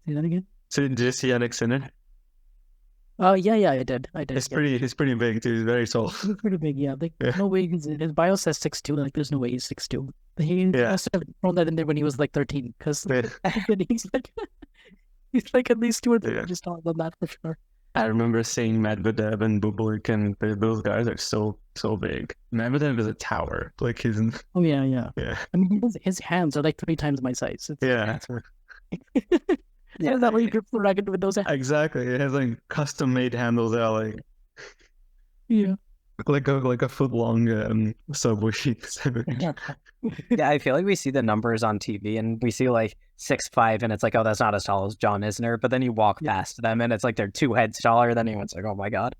Say that again. So did you see Jannik Sinner? Yeah, I did. It's Yeah. pretty big too. He's very tall. He's pretty big, yeah. Like, Yeah, no way his bio says 6'2". Like, there's no way he's 6'2". He yeah, must have thrown that in there when he was like 13, because yeah. he's like at least 2 or 3 Yeah. inches taller than that for sure. I remember seeing Medvedev and Bublik, and those guys are so big. Medvedev is a tower. Like his, Oh yeah, yeah. yeah, I mean, his hands are like 3 times my size. It's yeah, how does that way you grip the racket with those hands? exactly. It has like custom made handles that are Yeah. like a foot long subway. Yeah, I feel like we see the numbers on TV and we see like 6'5", and it's like, oh, that's not as tall as John Isner. But then you walk Yeah. past them and it's like they're 2 heads taller. Then anyone's like, oh my god.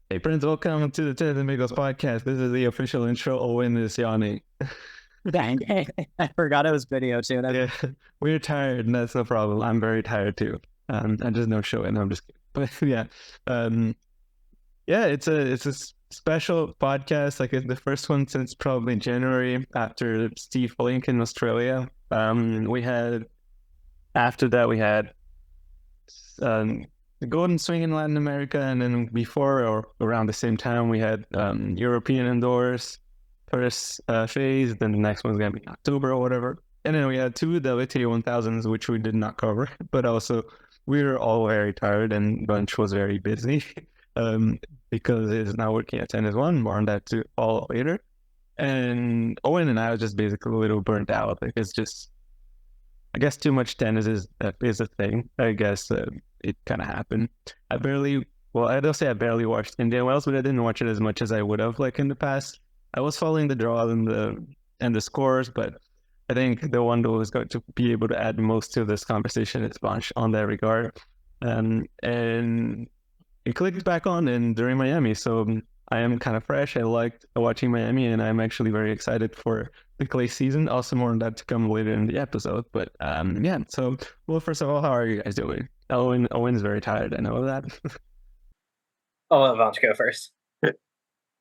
Hey friends, welcome to the Tennis Amigos podcast. This is the official intro. Owen is Yanni. Dang, I forgot it was video too. Yeah, we're tired, and that's no problem. I'm very tired too. I just no show it. No, I'm just kidding. But yeah, yeah, it's a special podcast. Like it's the first one since probably January after Steve Link in Australia. We had after that we had the Golden Swing in Latin America, and then before or around the same time we had European indoors first phase. Then the next one's gonna be October or whatever. And then we had two WTA 1000s, which we did not cover, but also we were all very tired and Vansh was very busy because he's now working at TennisOne. More on that to follow later. And Owen and I was just basically a little burnt out. Like it's just, I guess, too much tennis is a thing. I guess it kind of happened. I don't say I barely watched Indian Wells, but I didn't watch it as much as I would have like in the past. I was following the draws and the scores, but I think the one who is going to be able to add most to this conversation is Vansh on that regard. And it clicked back on during Miami, so I am kind of fresh. I liked watching Miami, and I'm actually very excited for the clay season. Also, more on that to come later in the episode. But yeah. So, well, first of all, how are you guys doing? Owen's very tired. I know that. I'll let Vansh go first.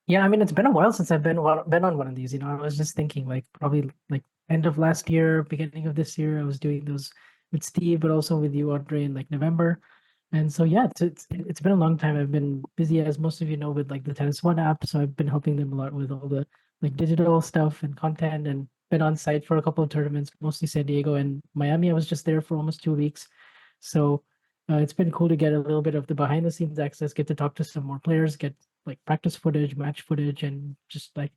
Yeah, I mean, it's been a while since I've been on one of these. I was just thinking, like, probably like end of last year, beginning of this year, I was doing those with Steve, but also with you, Andre, in like November. And so yeah, it's been a long time. I've been busy, as most of you know, with like the TennisOne app. So I've been helping them a lot with all the like digital stuff and content, and been on site for a couple of tournaments, mostly San Diego and Miami. I was just there for almost 2 weeks. So it's been cool to get a little bit of the behind the scenes access, get to talk to some more players, get like practice footage, match footage, and just like,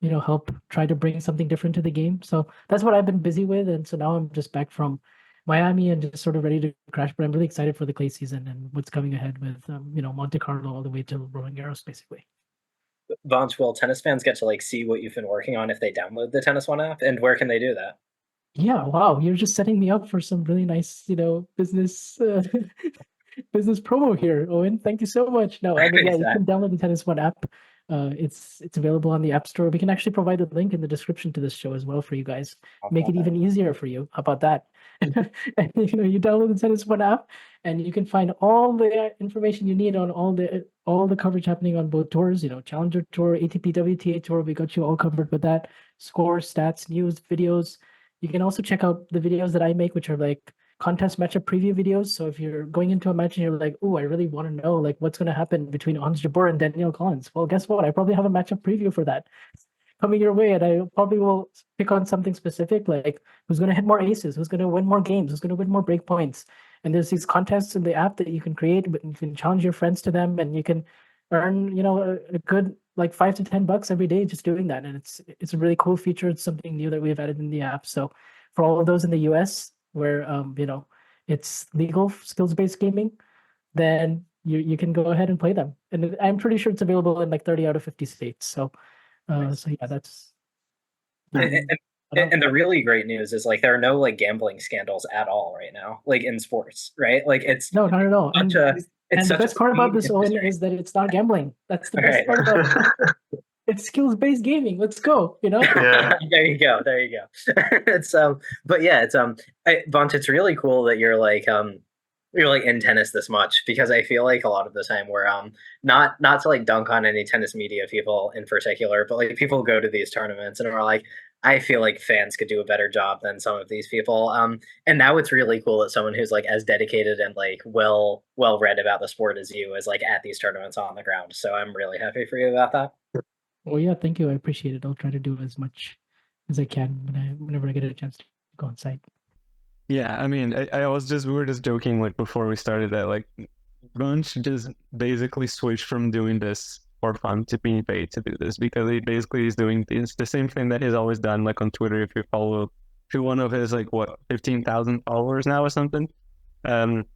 help try to bring something different to the game. So that's what I've been busy with. And so now I'm just back from Miami and just sort of ready to crash. But I'm really excited for the clay season and what's coming ahead with, Monte Carlo all the way to Roland Garros, basically. Vansh, will tennis fans get to like see what you've been working on if they download the TennisOne app? And where can they do that? Yeah, wow, you're just setting me up for some really nice, business business promo here, Owen. Thank you so much. No, I mean, yeah, you can download the TennisOne app. It's available on the App Store. We can actually provide a link in the description to this show as well for you guys. Make it even easier for you. How about that? And you download the TennisOne app, and you can find all the information you need on all the coverage happening on both tours. Challenger Tour, ATP WTA Tour. We got you all covered with that. Scores, stats, news, videos. You can also check out the videos that I make, which are like contest matchup preview videos. So if you're going into a match and you're like, oh, I really want to know like what's going to happen between Ons Jabeur and Danielle Collins. Well, guess what? I probably have a matchup preview for that coming your way. And I probably will pick on something specific, like who's going to hit more aces, who's going to win more games, who's going to win more break points. And there's these contests in the app that you can create, but you can challenge your friends to them, and you can earn, a good like $5 to $10 every day just doing that. And it's a really cool feature. It's something new that we've added in the app. So for all of those in the US where it's legal skills-based gaming, then you can go ahead and play them. And I'm pretty sure it's available in like 30 out of 50 states. So so yeah, that's and the really great news is like there are no like gambling scandals at all right now, like in sports, right? Like it's no, not at all. And the best part about this, Owen, is that it's not gambling. That's the best part about it. It's skills-based gaming. Let's go. Yeah. There you go. It's but yeah, it's Vansh, it's really cool that you're like you're like in tennis this much, because I feel like a lot of the time we're not to like dunk on any tennis media people in particular, but like people go to these tournaments and are like, I feel like fans could do a better job than some of these people. And now it's really cool that someone who's like as dedicated and like well read about the sport as you is like at these tournaments on the ground. So I'm really happy for you about that. Well, yeah, thank you. I appreciate it. I'll try to do as much as I can whenever I get a chance to go on site. Yeah, I mean, we were just joking like before we started that like Vansh just basically switched from doing this for fun to being paid to do this, because he basically is doing the same thing that he's always done, like on Twitter. If you're one of his like what 15,000 followers now or something, Vansh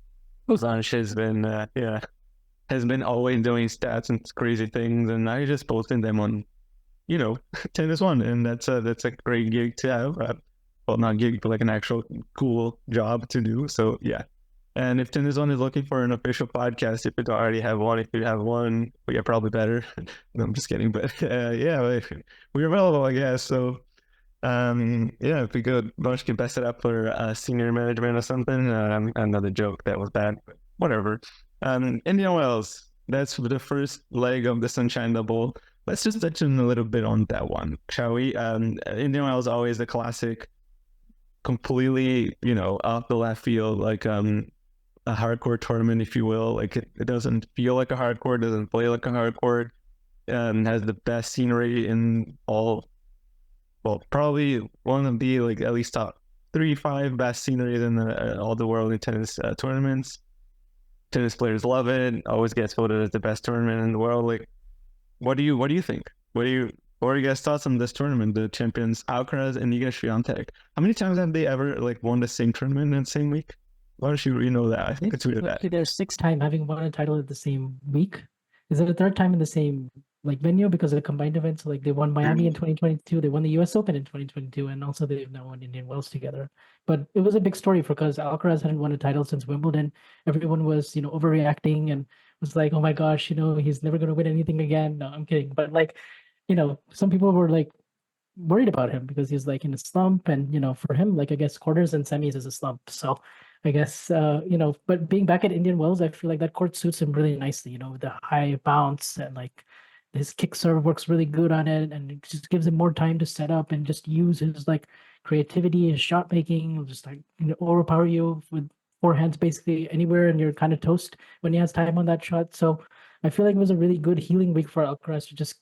has been always doing stats and crazy things, and now he's just posting them on, TennisOne, and that's a great gig to have. Well, not gig, but like an actual cool job to do. So yeah. And if TennisOne is looking for an official podcast, if you don't already have one, if you have one, well, yeah, probably better. No, I'm just kidding. But yeah, we're available, I guess. So yeah, if we go, Vansh can best it up for senior management or something. Another joke that was bad, but whatever. Indian Wells, that's the first leg of the Sunshine Double. Let's just touch on a little bit on that one, shall we? Indian Wells always a classic, completely, off the left field, like a hardcore tournament, if you will. Like it doesn't feel like a hardcore, doesn't play like a hardcore, has the best scenery in all, well, probably one of the like at least top 3-5 best sceneries in all the world in tennis tournaments. Tennis players love it. Always gets voted as the best tournament in the world. Like, what do you think? What are your guys' thoughts on this tournament? The champions Alcaraz and Iga Swiatek. How many times have they ever like won the same tournament in the same week? Why don't you know that? I think it's really that. There's 6 times having won a title at the same week. Is it the 3rd time in the same like venue because of the combined events? Like they won Miami in 2022, they won the US Open in 2022, and also they've now won Indian Wells together. But it was a big story because Alcaraz hadn't won a title since Wimbledon. Everyone was, overreacting and was like, oh my gosh, he's never going to win anything again. No, I'm kidding. But like, some people were like worried about him because he's like in a slump, and for him, like I guess quarters and semis is a slump. So I guess but being back at Indian Wells, I feel like that court suits him really nicely, with the high bounce, and like his kick serve works really good on it, and it just gives him more time to set up and just use his like creativity, his shot making, just like overpower you with forehands basically anywhere, and you're kind of toast when he has time on that shot. So I feel like it was a really good healing week for Alcaraz to just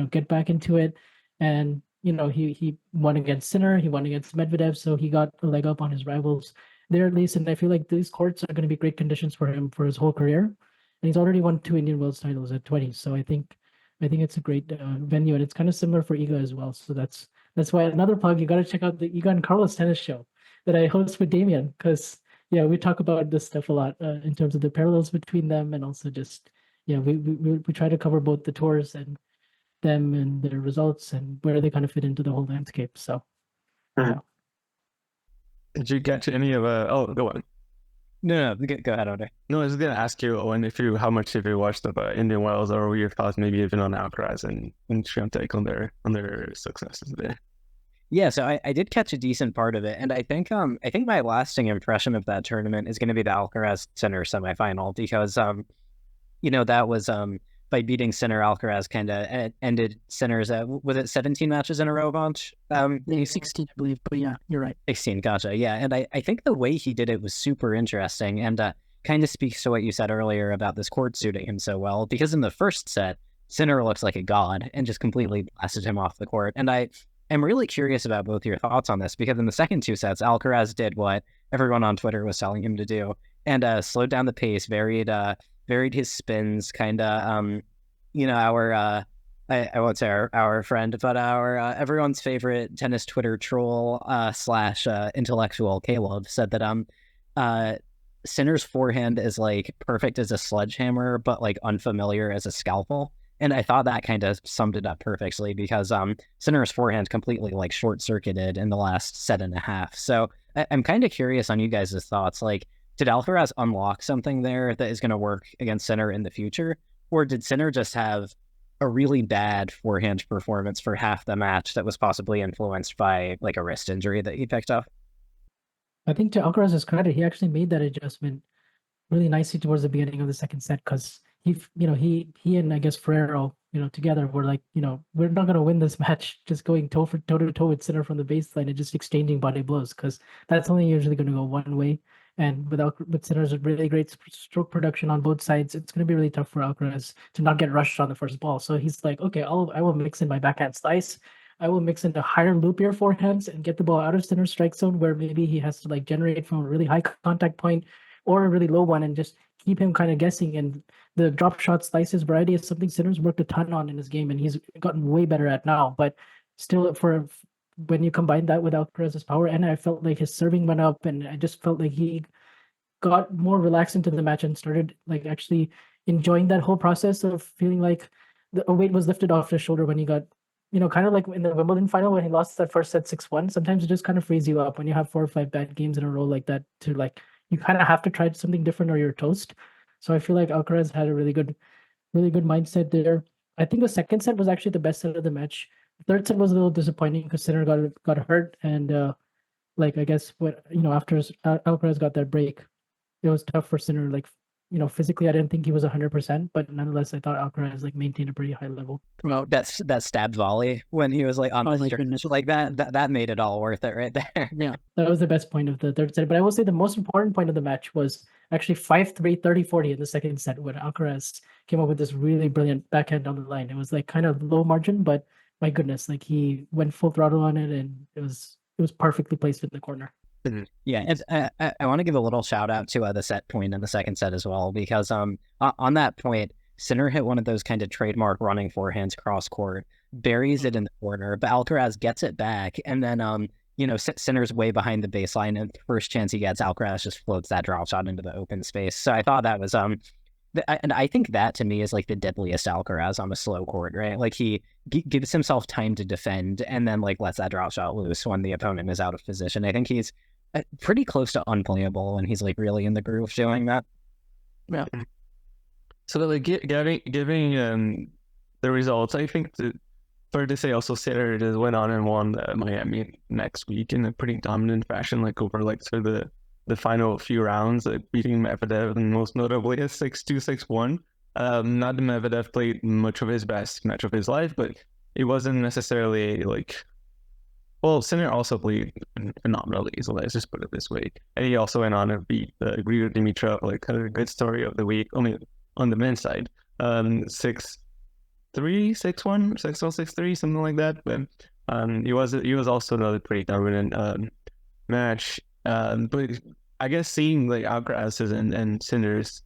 get back into it. And he won against Sinner, he won against Medvedev, so he got a leg up on his rivals there at least. And I feel like these courts are going to be great conditions for him for his whole career. And he's already won 2 Indian Wells titles at 20, so I think it's a great venue, and it's kind of similar for Iga as well. So that's why, another plug, you got to check out the Iga and Carlos tennis show that I host with Damien, because yeah, we talk about this stuff a lot in terms of the parallels between them, and also just we try to cover both the tours and them and their results and where they kind of fit into the whole landscape. So yeah. Did you get to any of oh, go on. No, go ahead, Ode. No, I was gonna ask you, Owen, how much have you watched of Indian Wells, or your thoughts maybe even on Alcaraz and Swiatek on their successes there? Yeah, so I did catch a decent part of it, and I think my lasting impression of that tournament is going to be the Alcaraz Sinner semifinal, because that was by beating Sinner, Alcaraz kind of ended Sinner's, was it 17 matches in a row, Vansh? 16, I believe, but yeah, you're right. 16, gotcha, yeah. And I think the way he did it was super interesting, and kind of speaks to what you said earlier about this court suiting him so well, because in the first set, Sinner looks like a god and just completely blasted him off the court. And I am really curious about both your thoughts on this, because in the second 2 sets, Alcaraz did what everyone on Twitter was telling him to do, and slowed down the pace, varied his spins, kind of, our, I won't say our friend, but our everyone's favorite tennis Twitter troll / intellectual Caleb said that Sinner's forehand is like perfect as a sledgehammer, but like unfamiliar as a scalpel. And I thought that kind of summed it up perfectly, because Sinner's forehand completely like short-circuited in the last set and a half. So I'm kind of curious on you guys' thoughts. Like, did Alcaraz unlock something there that is going to work against Sinner in the future? Or did Sinner just have a really bad forehand performance for half the match that was possibly influenced by like a wrist injury that he picked up? I think to Alcaraz's credit, he actually made that adjustment really nicely towards the beginning of the second set because he and I guess Ferrero, together were like, we're not gonna win this match just going toe to toe with Sinner from the baseline and just exchanging body blows because that's only usually gonna go one way. And with Sinner's really great stroke production on both sides, it's gonna be really tough for Alcaraz to not get rushed on the first ball. So he's like, okay, I will mix in my backhand slice. I will mix in the higher loopier forehands and get the ball out of Sinner's strike zone where maybe he has to like generate from a really high contact point or a really low one and just keep him kind of guessing. And the drop shot slices variety is something Sinner's worked a ton on in his game, and he's gotten way better at now. But still, for when you combine that with Alcaraz's power, and I felt like his serving went up, and I just felt like he got more relaxed into the match and started like actually enjoying that whole process of feeling like a weight was lifted off his shoulder when he got, kind of like in the Wimbledon final when he lost that first set 6-1. Sometimes it just kind of frees you up when you have 4 or 5 bad games in a row like that to like you kind of have to try something different or you're toast. So I feel like Alcaraz had a really good mindset there. I think the second set was actually the best set of the match. The third set was a little disappointing because Sinner got hurt, and like I guess what after Alcaraz got that break, it was tough for Sinner. Like physically, I didn't think he was 100%, but nonetheless, I thought Alcaraz like maintained a pretty high level. Well, that stabbed volley when he was like on the stretch like that made it all worth it right there. Yeah, that was the best point of the third set. But I will say the most important point of the match was actually 5-3, 30-40 in the second set when Alcaraz came up with this really brilliant backhand on the line. It was like kind of low margin, but my goodness, like he went full throttle on it, and it was perfectly placed in the corner. Yeah, I want to give a little shout out to the set point in the second set as well, because on that point, Sinner hit one of those kind of trademark running forehands cross court, buries it in the corner, but Alcaraz gets it back, and then Sinner's way behind the baseline, and the first chance he gets, Alcaraz just floats that drop shot into the open space. So I thought that was and I think that to me is like the deadliest Alcaraz on a slow court, right? Like he gives himself time to defend and then like lets that drop shot loose when the opponent is out of position. I think he's pretty close to unplayable when he's like really in the groove doing that. Yeah. So like giving the results, I think fair to say also Sinner just went on and won Miami next week in a pretty dominant fashion, like over like sort of the final few rounds, like beating Medvedev and most notably a 6-2, 6-1. Not that Medvedev played much of his best match of his life, but it wasn't necessarily like. Well, Sinner also played phenomenally, so let's just put it this way. And he also went on to beat Grigor Dimitrov, like kind of a good story of the week, only on the men's side. 6-3, 6-1, 6-1, 6-3, something like that. But he was also another pretty dominant match. But I guess seeing like Alcaraz's and Sinner's,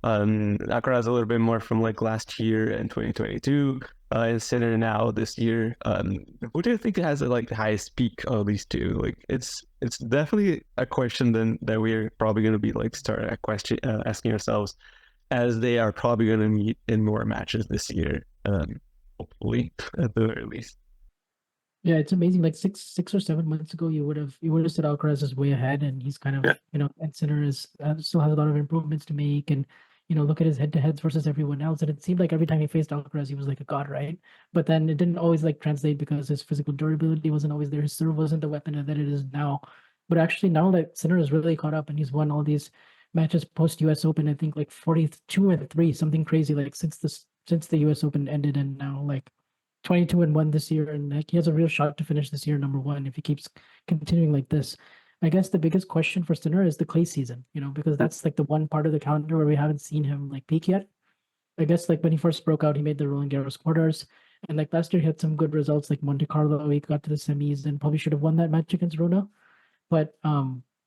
Alcaraz a little bit more from like last year in 2022. And Sinner now this year. Who do you think has like the highest peak of these two? Like it's definitely a question that we're probably going to be like asking ourselves as they are probably going to meet in more matches this year. Hopefully at the very least. Yeah, it's amazing. Like 6 or 7 months ago, you would have said Alcaraz is way ahead, and he's kind of and Sinner is still has a lot of improvements to make, and look at his head-to-heads versus everyone else. And it seemed like every time he faced Alcaraz, he was like a god, right? But then it didn't always like translate because his physical durability wasn't always there. His serve wasn't the weapon that it is now. But actually now that Sinner is really caught up and he's won all these matches post US Open, I think like 42-3, something crazy, like since the US Open ended, and now like 22-1 this year, and like he has a real shot to finish this year #1 if he keeps continuing like this. I guess the biggest question for Sinner is the clay season, because that's like the one part of the calendar where we haven't seen him like peak yet. I guess like when he first broke out, he made the Roland Garros quarters, and like last year he had some good results like Monte Carlo. He got to the semis and probably should have won that match against Rona. But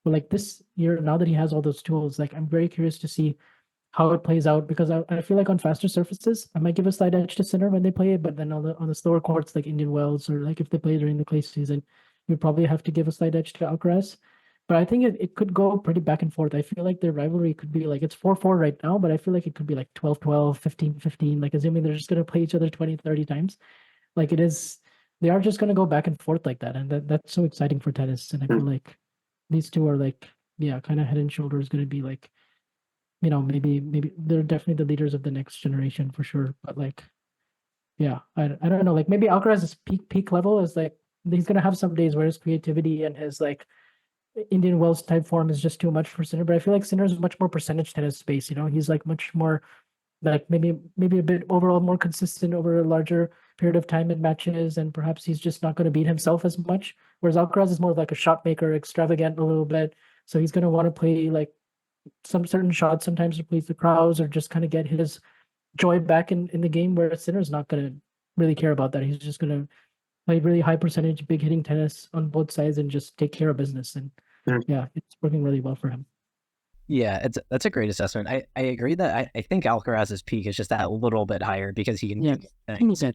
like this year, now that he has all those tools, like I'm very curious to see how it plays out, because I feel like on faster surfaces, I might give a slight edge to Sinner when they play it, but then on the slower courts like Indian Wells, or like if they play during the clay season, you'd probably have to give a slight edge to Alcaraz. But I think it could go pretty back and forth. I feel like their rivalry could be like, it's 4-4 right now, but I feel like it could be like 12-12, 15-15, like assuming they're just going to play each other 20-30 times. Like they are just going to go back and forth like that. And that's so exciting for tennis. And I feel like these two are like, yeah, kind of head and shoulders going to be like, maybe they're definitely the leaders of the next generation for sure. But like, yeah, I don't know. Like maybe Alcaraz's peak level is like, he's going to have some days where his creativity and his like, Indian Wells type form is just too much for Sinner. But I feel like Sinner is much more percentage tennis space. He's like much more like maybe a bit overall more consistent over a larger period of time in matches, and perhaps he's just not going to beat himself as much. Whereas Alcaraz is more like a shot maker, extravagant a little bit. So he's going to want to play like some certain shots sometimes to please the crowds or just kind of get his joy back in the game. Where Sinner's not going to really care about that. He's just going to play really high percentage, big hitting tennis on both sides and just take care of business. And yeah, it's working really well for him. Yeah, that's a great assessment. I agree that I think Alcaraz's peak is just that little bit higher because he can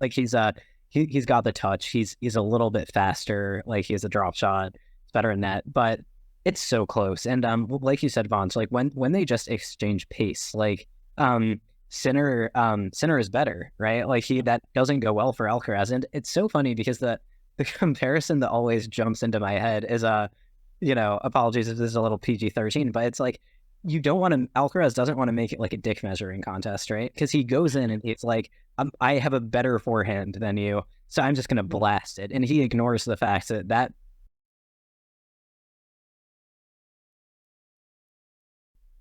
like he's got the touch. He's a little bit faster. Like he has a drop shot. It's better than that, but it's so close. And like you said, Vansh, like when they just exchange pace, like Sinner is better, right? Like that doesn't go well for Alcaraz, and it's so funny because the comparison that always jumps into my head is apologies if this is a little PG-13, but it's like Alcaraz doesn't want to make it like a dick measuring contest, right? Because he goes in and he's like, I have a better forehand than you, so I'm just going to blast it. And he ignores the fact that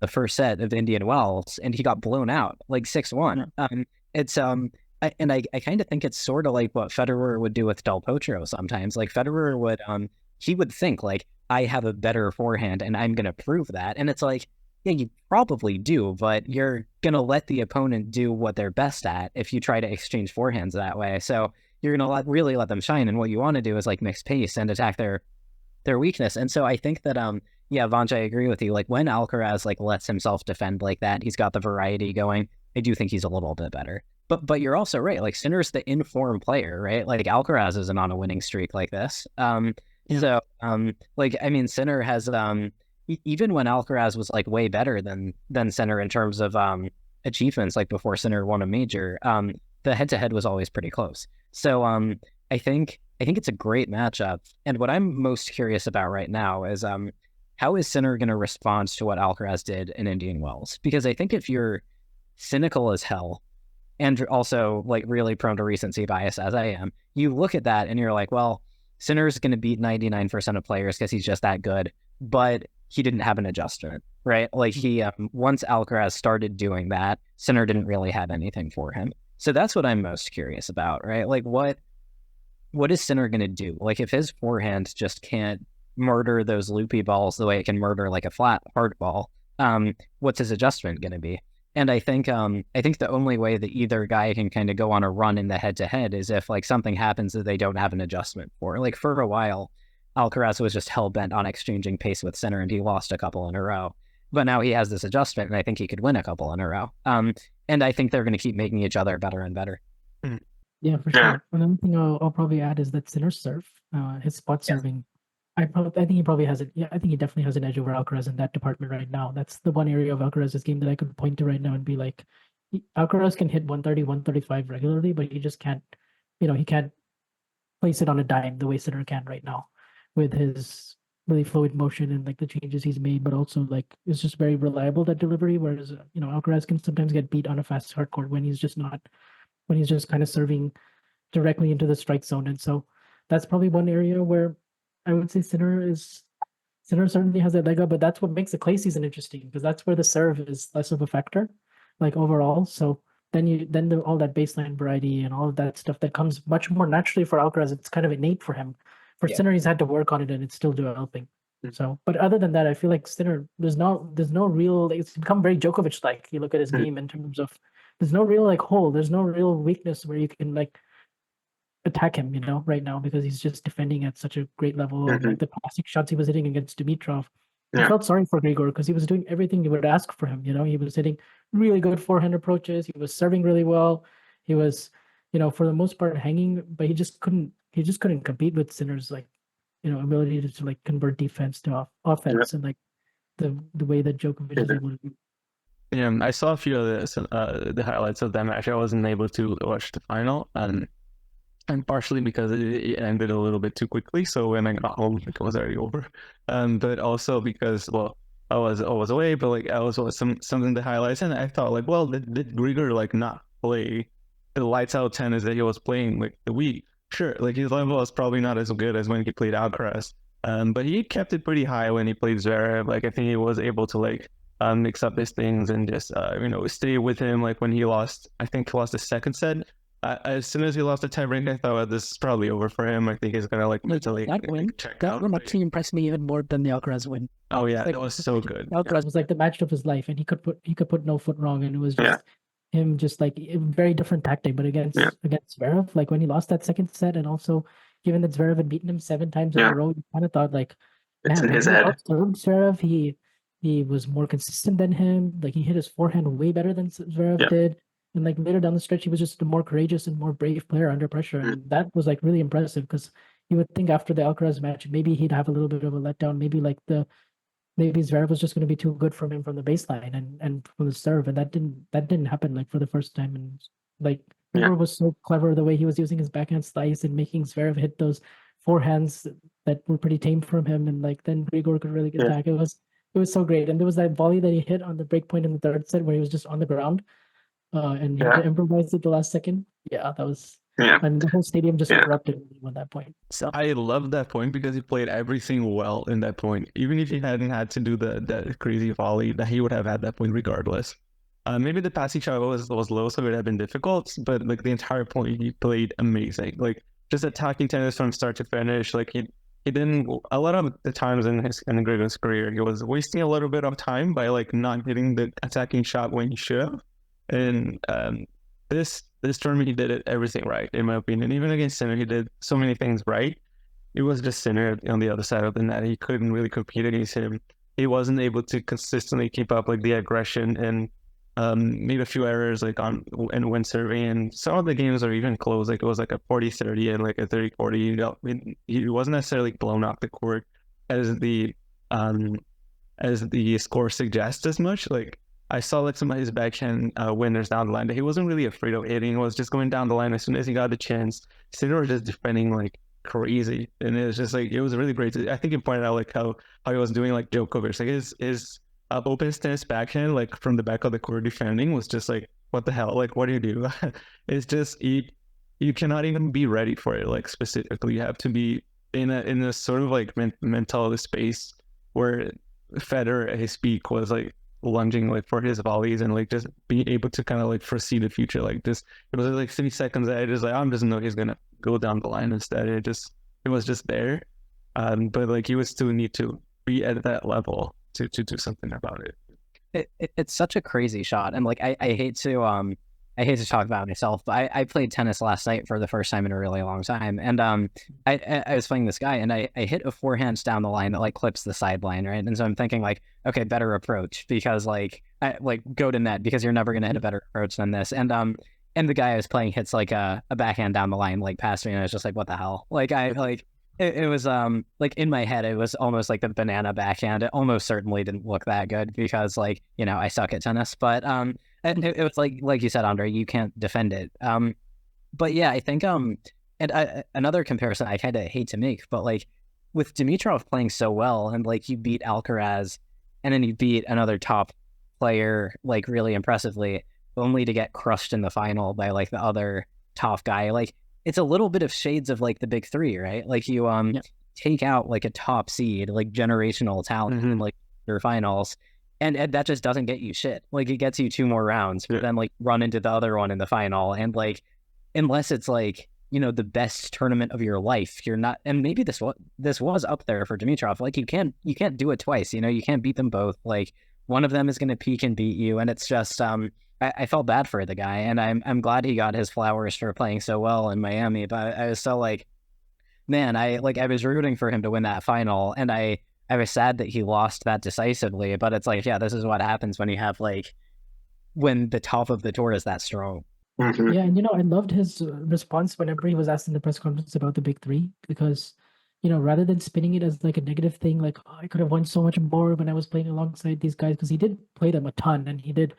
the first set of Indian Wells, and he got blown out like 6-1. I kind of think it's sort of like what Federer would do with Del Potro sometimes. Like Federer would, he would think like, I have a better forehand and I'm going to prove that. And it's like, yeah, you probably do, but you're going to let the opponent do what they're best at if you try to exchange forehands that way. So you're going to really let them shine. And what you want to do is like mix pace and attack their weakness. And so I think that, yeah, Vansh, I agree with you. Like when Alcaraz like lets himself defend like that, he's got the variety going. I do think he's a little bit better. But you're also right. Like Sinner's the informed player, right? Like Alcaraz isn't on a winning streak like this. So, like, I mean, Sinner has, even when Alcaraz was like way better than Sinner in terms of achievements, like before Sinner won a major, the head-to-head was always pretty close. So, I think it's a great matchup. And what I'm most curious about right now is, how is Sinner going to respond to what Alcaraz did in Indian Wells? Because I think if you're cynical as hell and also like really prone to recency bias as I am, you look at that and you're like, well, Sinner's going to beat 99% of players because he's just that good, but he didn't have an adjustment, right? Like he, once Alcaraz started doing that, Sinner didn't really have anything for him. So that's what I'm most curious about, right? Like what is Sinner going to do? Like if his forehand just can't murder those loopy balls the way it can murder like a flat hard ball, what's his adjustment going to be? And I think the only way that either guy can kind of go on a run in the head-to-head is if like something happens that they don't have an adjustment for. Like for a while, Alcaraz was just hell-bent on exchanging pace with Sinner and he lost a couple in a row. But now he has this adjustment and I think he could win a couple in a row. And I think they're going to keep making each other better and better. Yeah, for sure. Another thing I'll probably add is that Sinner's serve, his spot serving. I think he probably has it. Yeah, I think he definitely has an edge over Alcaraz in that department right now. That's the one area of Alcaraz's game that I could point to right now and be like, Alcaraz can hit 130, 135 regularly, but he just can't, he can't place it on a dime the way Sinner can right now with his really fluid motion and like the changes he's made, but also like it's just very reliable, that delivery. Whereas, Alcaraz can sometimes get beat on a fast hard court when he's just kind of serving directly into the strike zone. And so that's probably one area where I would say Sinner certainly has a leg up, but that's what makes the clay season interesting because that's where the serve is less of a factor, like overall. So then all that baseline variety and all of that stuff that comes much more naturally for Alcaraz, it's kind of innate for him. For Sinner, he's had to work on it and it's still developing. So, but other than that, I feel like Sinner, there's no real. It's become very Djokovic-like. You look at his game in terms of there's no real like hole. There's no real weakness where you can like attack him, right now because he's just defending at such a great level. Like the classic shots he was hitting against Dimitrov. I felt sorry for Grigor because he was doing everything you would ask for him. He was hitting really good forehand approaches. He was serving really well. He was, for the most part hanging, but he just couldn't compete with Sinner's like, ability to like convert defense to offense and like the way that Djokovic is able to do. Yeah, I saw a few of the highlights of that match. I wasn't able to watch the final, and partially because it ended a little bit too quickly. So when I got home, it was already over. But also because, well, I was away, but like I was some of the highlights, and I thought like, well, did Grigor like not play the lights out tennis that he was playing like the week? Sure, like his level was probably not as good as when he played Alcaraz, But he kept it pretty high when he played Zverev. Like I think he was able to like mix up his things and just stay with him. Like when he lost, I think he lost the second set. As soon as he lost the tiebreak, I thought, well, this is probably over for him. I think he's gonna like mentally check out. That one actually impressed me even more than the Alcaraz win. Oh yeah, Like, that was so good. Alcaraz was like the match of his life, and he could put no foot wrong, and it was just him, just like a very different tactic. But against Zverev, like when he lost that second set, and also given that Zverev had beaten him 7 times in a row, you kind of thought like, it's man, in his head. Zverev, he was more consistent than him. Like he hit his forehand way better than Zverev did. And like later down the stretch, he was just a more courageous and more brave player under pressure. And that was like really impressive, because you would think after the Alcaraz match, maybe he'd have a little bit of a letdown. Maybe Zverev was just going to be too good from him from the baseline and from the serve. And that didn't happen like for the first time. And like Grigor was so clever the way he was using his backhand slice and making Zverev hit those forehands that were pretty tame from him. And like then Grigor could really get back. It was so great. And there was that volley that he hit on the break point in the third set where he was just on the ground. And he had to improvise at the last second. Yeah, that was. And the whole stadium just erupted at that point. So I love that point because he played everything well in that point. Even if he hadn't had to do that crazy volley, that he would have had that point regardless. Maybe the passing shot was low, so it would have been difficult. But like the entire point, he played amazing. Like just attacking tennis from start to finish. Like he didn't. A lot of the times in Grigor's career, he was wasting a little bit of time by like not hitting the attacking shot when he should have. And this tournament, he did everything right, in my opinion. Even against Sinner, he did so many things right. It was just Sinner on the other side of the net. He couldn't really compete against him. He wasn't able to consistently keep up like the aggression, and made a few errors like when serving. And some of the games are even close. Like it was like a 40-30 and like a 30-40. He wasn't necessarily blown off the court as the score suggests as much. Like I saw like some of his backhand winners down the line that he wasn't really afraid of hitting. He was just going down the line as soon as he got the chance. Sinner was just defending like crazy, and it was just like it was really great. I think he pointed out like how he was doing like Djokovic, like his open stance backhand like from the back of the court defending was just like, what the hell? Like what do you do? It's just you cannot even be ready for it. Like specifically, you have to be in a sort of like mental space where Federer at his peak was like lunging like for his volleys and like just being able to kind of like foresee the future. Like this, it was like 3 seconds that I just like, I doesn't know he's gonna go down the line instead. It was just there. But like you would still need to be at that level to do something about it. It's such a crazy shot, and like I hate to talk about myself, but I played tennis last night for the first time in a really long time, and I was playing this guy, and I hit a forehand down the line that like clips the sideline, right? And so I'm thinking like, okay, better approach, because like I like go to net, because you're never gonna hit a better approach than this. And the guy I was playing hits like a backhand down the line like past me, and I was just like, what the hell? Like it was like in my head it was almost like the banana backhand. It almost certainly didn't look that good, because like, you know, I suck at tennis, but it was like you said, Andre, you can't defend it. But yeah, I think another comparison I kind of hate to make, but like with Dimitrov playing so well, and like you beat Alcaraz and then you beat another top player like really impressively, only to get crushed in the final by like the other top guy. Like it's a little bit of shades of like the big three, right? Like you take out like a top seed, like generational talent in like your finals, and that just doesn't get you shit. Like it gets you 2 more rounds, but then like run into the other one in the final, and like unless it's like, you know, the best tournament of your life, you're not. And maybe this was up there for Dimitrov. Like you can't do it twice. You know, you can't beat them both. Like one of them is going to peak and beat you, and it's just I felt bad for the guy, and I'm glad he got his flowers for playing so well in Miami. But I was so like, man, I was rooting for him to win that final, and I was sad that he lost that decisively. But it's like, yeah, this is what happens when you have like when the top of the tour is that strong. Yeah, and you know, I loved his response whenever he was asked in the press conference about the big three, because you know, rather than spinning it as like a negative thing, like, oh, I could have won so much more when I was playing alongside these guys, because he did play them a ton, and he did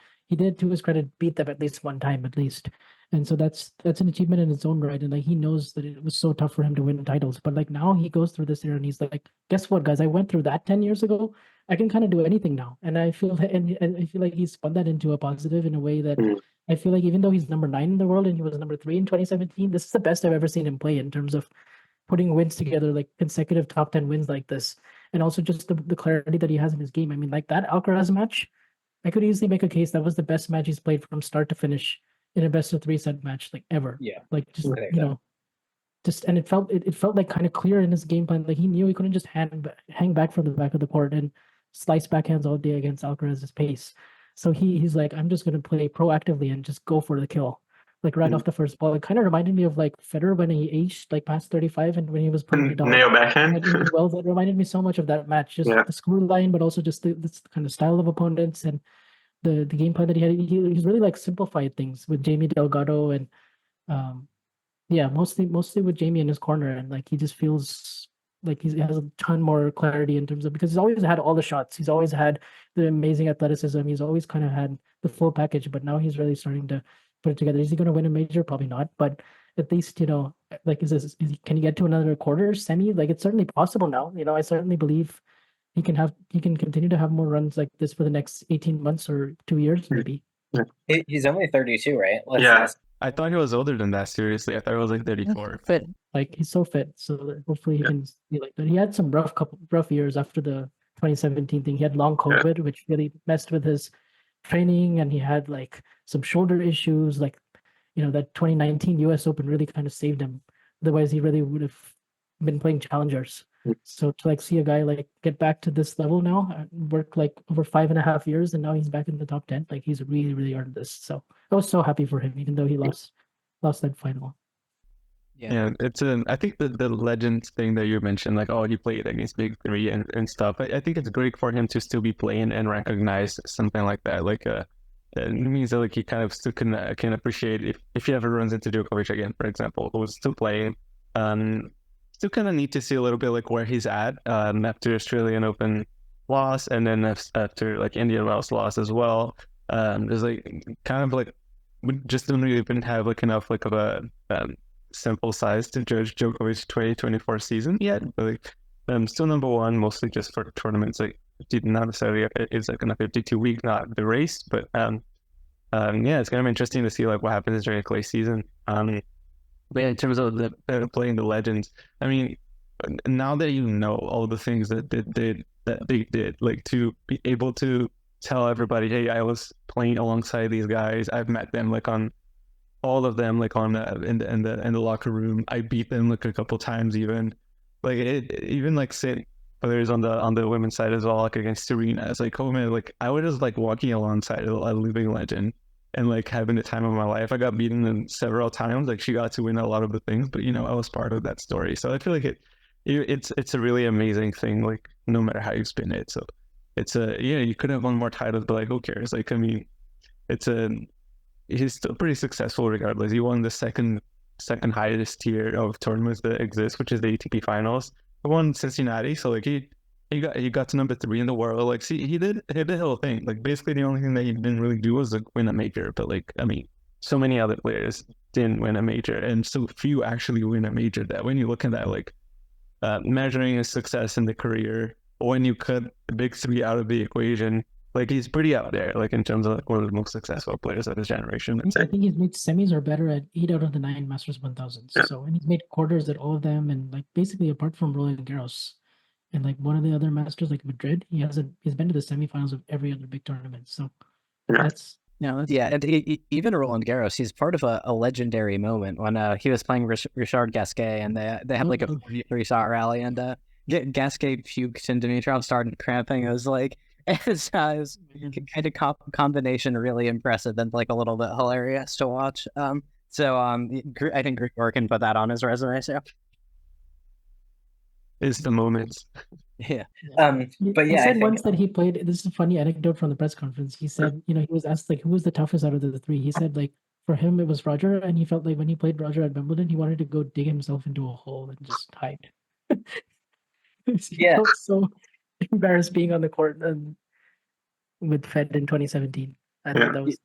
to his credit beat them at least one time at least. And so that's an achievement in its own right. And like he knows that it was so tough for him to win titles, but like now he goes through this era and he's like, guess what, guys? I went through that 10 years ago. I can kind of do anything now. And I feel like he spun that into a positive in a way that I feel like even though he's number 9 in the world and he was number 3 in 2017, this is the best I've ever seen him play in terms of putting wins together, like consecutive top 10 wins like this, and also just the clarity that he has in his game. I mean, like that Alcaraz match, I could easily make a case that was the best match he's played from start to finish in a best of 3 set match, like ever. Yeah. Like just I think so. just and it felt like kind of clear in his game plan. Like he knew he couldn't just hang back from the back of the court and slice backhands all day against Alcaraz's pace. So he's like, I'm just gonna play proactively and just go for the kill. Like right off the first ball. It kind of reminded me of like Federer when he aged like past 35 and when he was playing Nadal. Nail backhand. Well, that reminded me so much of that match. Just the score line, but also just this kind of style of opponents and the game plan that he had. He's really like simplified things with Jamie Delgado and mostly with Jamie in his corner, and like he just feels like he has a ton more clarity in terms of, because he's always had all the shots, he's always had the amazing athleticism, he's always kind of had the full package, but now he's really starting to put it together. Is he going to win a major? Probably not, but at least like can he get to another quarter semi? Like it's certainly possible now. I certainly believe he can continue to have more runs like this for the next 18 months or 2 years maybe. He's only 32, right? I thought he was older than that. Seriously, I thought he was like 34. Fit, like he's so fit, so that hopefully he can be like that. He had some rough years after the 2017 thing. He had long COVID, which really messed with his training, and he had like some shoulder issues. Like, that 2019 U.S. Open really kind of saved him. Otherwise, he really would have been playing challengers. So to like see a guy like get back to this level now, work like over 5.5 years, and now he's back in the top 10. Like he's really, really earned this. So I was so happy for him, even though he lost that final. Yeah, I think the legend thing that you mentioned, like, oh, he played against Big Three and stuff. I think it's great for him to still be playing and recognize something like that. Like, it means that like he kind of still can appreciate if he ever runs into Djokovic again, for example, who's still playing. Still kind of need to see a little bit like where he's at after Australian Open loss, and then after like Indian Wells loss as well. There's like kind of like we just don't even have like enough like of a sample size to judge Djokovic's 2024 season yet. But like still number one, mostly just for tournaments. Like not necessarily it's like on a 52-week, not the race, but it's gonna be interesting to see like what happens during the clay season. But in terms of playing the legends, I mean, now that you know all the things that they did, like to be able to tell everybody, hey, I was playing alongside these guys. I've met them like on all of them, like on in the locker room. I beat them like a couple times even. Like even like say players on the women's side as well, like against Serena. It's like, oh man, like I was just like walking alongside a living legend. And like having the time of my life. I got beaten in several times. Like she got to win a lot of the things, but I was part of that story. So I feel like it's a really amazing thing. Like no matter how you spin it. So it's you could have won more titles, but like who cares? Like I mean, he's still pretty successful regardless. He won the second highest tier of tournaments that exist, which is the ATP Finals. He won Cincinnati, so like he got to number 3 in the world. Like, see, he did the whole thing. Like, basically, the only thing that he didn't really do was like win a major. But like, I mean, so many other players didn't win a major, and so few actually win a major. That when you look at that, like, measuring his success in the career, when you cut the Big Three out of the equation, like he's pretty out there. Like in terms of like one of the most successful players of his generation. I think he's made semis or better at 8 out of the 9 Masters 1000s. So, and he's made quarters at all of them, and like basically apart from Roland Garros. And like one of the other Masters, like Madrid, he's been to the semifinals of every other big tournament. So that's and even Roland Garros, he's part of a legendary moment when he was playing Richard Gasquet, and they had like a 3-shot rally, and Gasquet puked and Dimitrov started cramping. It was like it was kind of combination really impressive and like a little bit hilarious to watch. I think Grigor can put that on his resume. So. Is the moments. Yeah. But yeah, he said once that he played. This is a funny anecdote from the press conference. He said, he was asked like who was the toughest out of the 3. He said like for him it was Roger, and he felt like when he played Roger at Wimbledon, he wanted to go dig himself into a hole and just hide. He felt so embarrassed being on the court with Fed in 2017. I think that was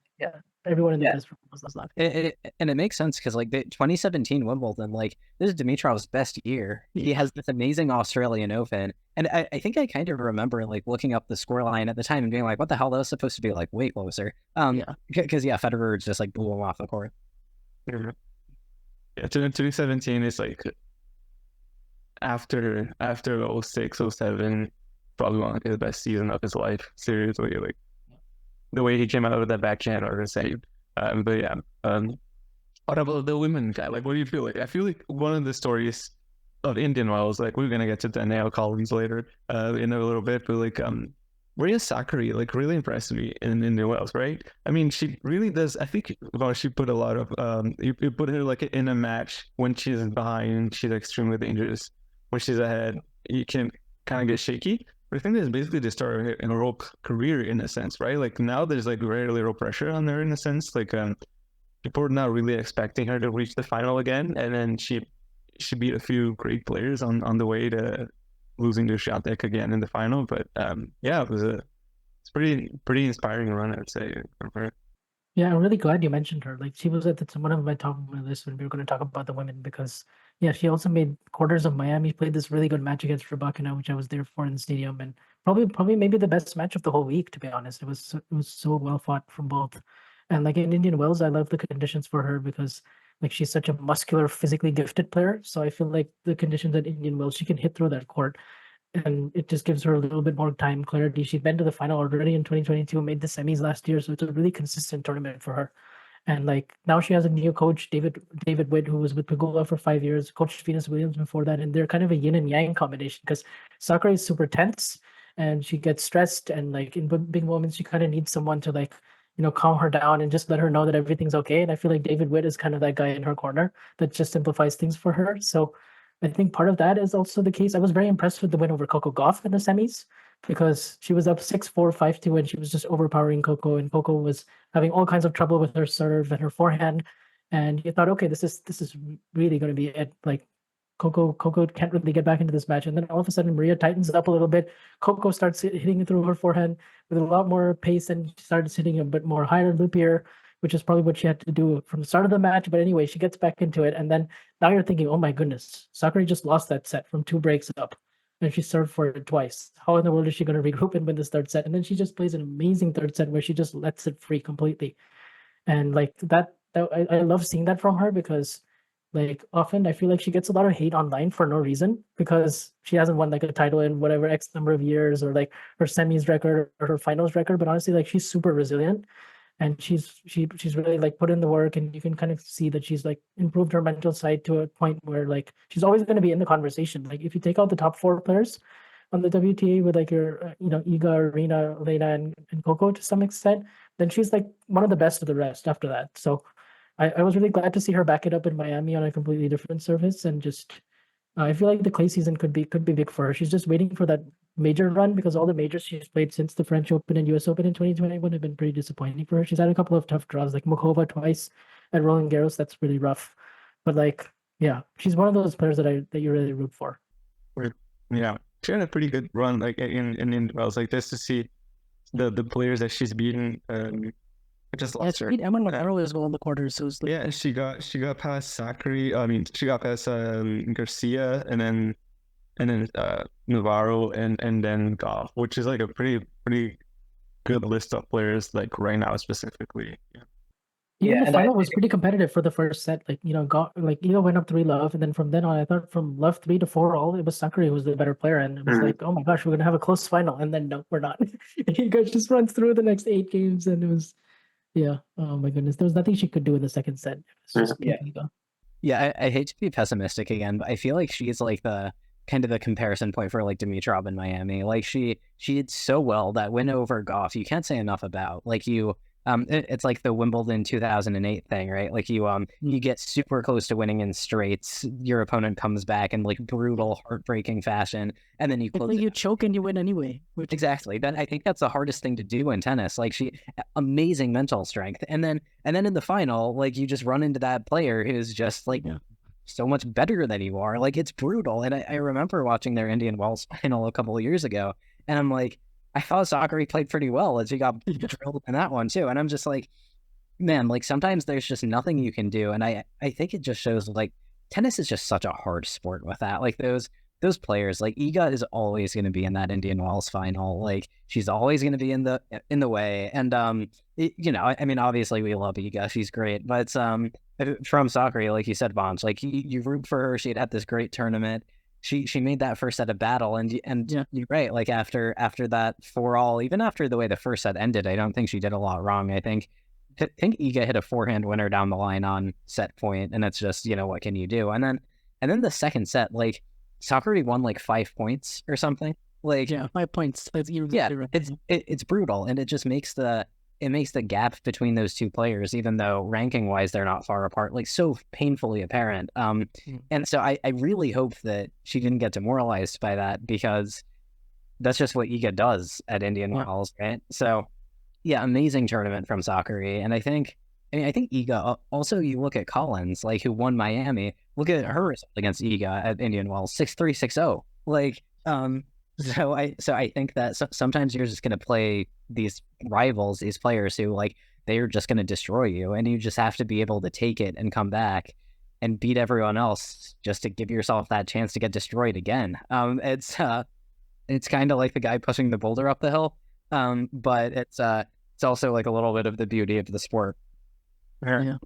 everyone in the press was laughing. And it makes sense because like the 2017 Wimbledon, like this is Dimitrov's best year. He has this amazing Australian Open, and I think I kind of remember like looking up the scoreline at the time and being like, "What the hell? That was supposed to be like way closer." Because Federer just like blew him off the court. Yeah, 2017 is like after 06, 07, probably one of his best season of his life. Seriously, like the way he came out with that backhand or the save. But yeah, what about the women guy? Like, what do you feel like? I feel like one of the stories of Indian Wells, like we're gonna get to Danielle Collins later in a little bit, but like Maria Sakkari like really impressed me in Indian Wells, right? I mean, she really does. I think she put a lot of you put her like in a match when she's behind, she's extremely dangerous. When she's ahead, you can kind of get shaky. But I think that's basically the start of her whole career in a sense, right? Like now there's like very little pressure on her in a sense. Like people are not really expecting her to reach the final again, and then she beat a few great players on the way to losing to Swiatek again in the final. But yeah, it's pretty inspiring run, I'd say, from her. Yeah, I'm really glad you mentioned her. Like she was at one of my top of my list when we were going to talk about the women because yeah, she also made quarters of Miami. Played this really good match against Rybakina, which I was there for in the stadium, and probably maybe the best match of the whole week. To be honest, it was so well fought from both. And like in Indian Wells, I love the conditions for her because like she's such a muscular, physically gifted player. So I feel like the conditions at Indian Wells, she can hit through that court and it just gives her a little bit more time clarity. She's been to the final already in 2022, made the semis last year, so it's a really consistent tournament for her. And like now she has a new coach, David Witt, who was with Pegula for 5 years, coached Venus Williams before that, and they're kind of a yin and yang combination because Sakkari is super tense and she gets stressed, and like in big moments she kind of needs someone to like calm her down and just let her know that everything's okay. And I feel like David Witt is kind of that guy in her corner that just simplifies things for her. So I think part of that is also the case. I was very impressed with the win over Coco Gauff in the semis because she was up 6-4, 5-2, and she was just overpowering Coco, and Coco was having all kinds of trouble with her serve and her forehand. And you thought, okay, this is really going to be it. Like Coco can't really get back into this match, and then all of a sudden Maria tightens up a little bit. Coco starts hitting it through her forehand with a lot more pace, and she starts hitting a bit more higher, loopier, which is probably what she had to do from the start of the match. But anyway, she gets back into it, and then now you're thinking, oh my goodness, Sakkari just lost that set from 2 breaks up, and she served for it twice. How in the world is she going to regroup and win this third set? And then she just plays an amazing third set where she just lets it free completely. And like I love seeing that from her because like often I feel like she gets a lot of hate online for no reason because she hasn't won like a title in whatever X number of years, or like her semis record or her finals record. But honestly, like she's super resilient, and she's really like put in the work, and you can kind of see that she's like improved her mental side to a point where like she's always going to be in the conversation. Like if you take out the top 4 players on the WTA with like your Iga, Arena, Lena, and Coco to some extent, then she's like one of the best of the rest after that. So I was really glad to see her back it up in Miami on a completely different surface, and just I feel like the clay season could be big for her. She's just waiting for that major run because all the majors she's played since the French Open and US Open in 2021 have been pretty disappointing for her. She's had a couple of tough draws, like Mukova twice at Roland Garros. That's really rough. But like, yeah, she's one of those players that you really root for. Yeah, she had a pretty good run, like in Wells, like just to see the players that she's beaten. I just lost her. Emma Navarro as well in the quarters. So it's like, yeah, she got past Sakkari. I mean, she got past Garcia, and then Navarro, and then Gauff, which is like a pretty good list of players, like right now specifically. Even the final was pretty competitive for the first set. Like Iga went up 3-love, and then from then on, I thought from love 3 to 4 all, it was Sakkari who was the better player, and it was like, oh my gosh, we're gonna have a close final, and then no, we're not. Iga just runs through the next 8 games, and it was. Yeah. Oh my goodness. There was nothing she could do in the second set. Yeah. I hate to be pessimistic again, but I feel like she's like the kind of the comparison point for like Dimitrov in Miami. Like she did so well. That win over Gauff, you can't say enough about. Like it's like the Wimbledon 2008 thing, right? Like you get super close to winning in straights, your opponent comes back in like brutal, heartbreaking fashion, and then you choke and you win anyway. Exactly. I think that's the hardest thing to do in tennis. Like amazing mental strength, and then in the final, like you just run into that player who's just like so much better than you are. Like it's brutal. And I remember watching their Indian Wells final a couple of years ago, and I'm like, I thought Sakkari played pretty well as he got drilled in that one too. And I'm just like, man, like sometimes there's just nothing you can do. And I think it just shows like tennis is just such a hard sport with that. Like those players, like Iga is always going to be in that Indian Wells final. Like she's always going to be in the way. And I mean, obviously we love Iga. She's great. But from Sakkari, like you said, Vansh, like you root for her. She had this great tournament. she made that first set a battle, and you're right. Like after that 4-all, even after the way the first set ended, I don't think she did a lot wrong. I think Iga hit a forehand winner down the line on set point, and it's just, what can you do? And then the second set, like Sakkari won like 5 points or something. Like 5 points. It's brutal, and it just makes the gap between those two players, even though ranking wise they're not far apart, like so painfully apparent. And so I really hope that she didn't get demoralized by that, because that's just what Iga does at Indian Wells, right? So yeah, amazing tournament from Sakkari. And I think Iga, also you look at Collins, like who won Miami, look at her result against Iga at Indian Wells, 6-3, 6-0. Like, so I think that sometimes you're just going to play these rivals, these players who, like, they are just going to destroy you, and you just have to be able to take it and come back and beat everyone else just to give yourself that chance to get destroyed again. It's kind of like the guy pushing the boulder up the hill, but it's also like a little bit of the beauty of the sport. Yeah.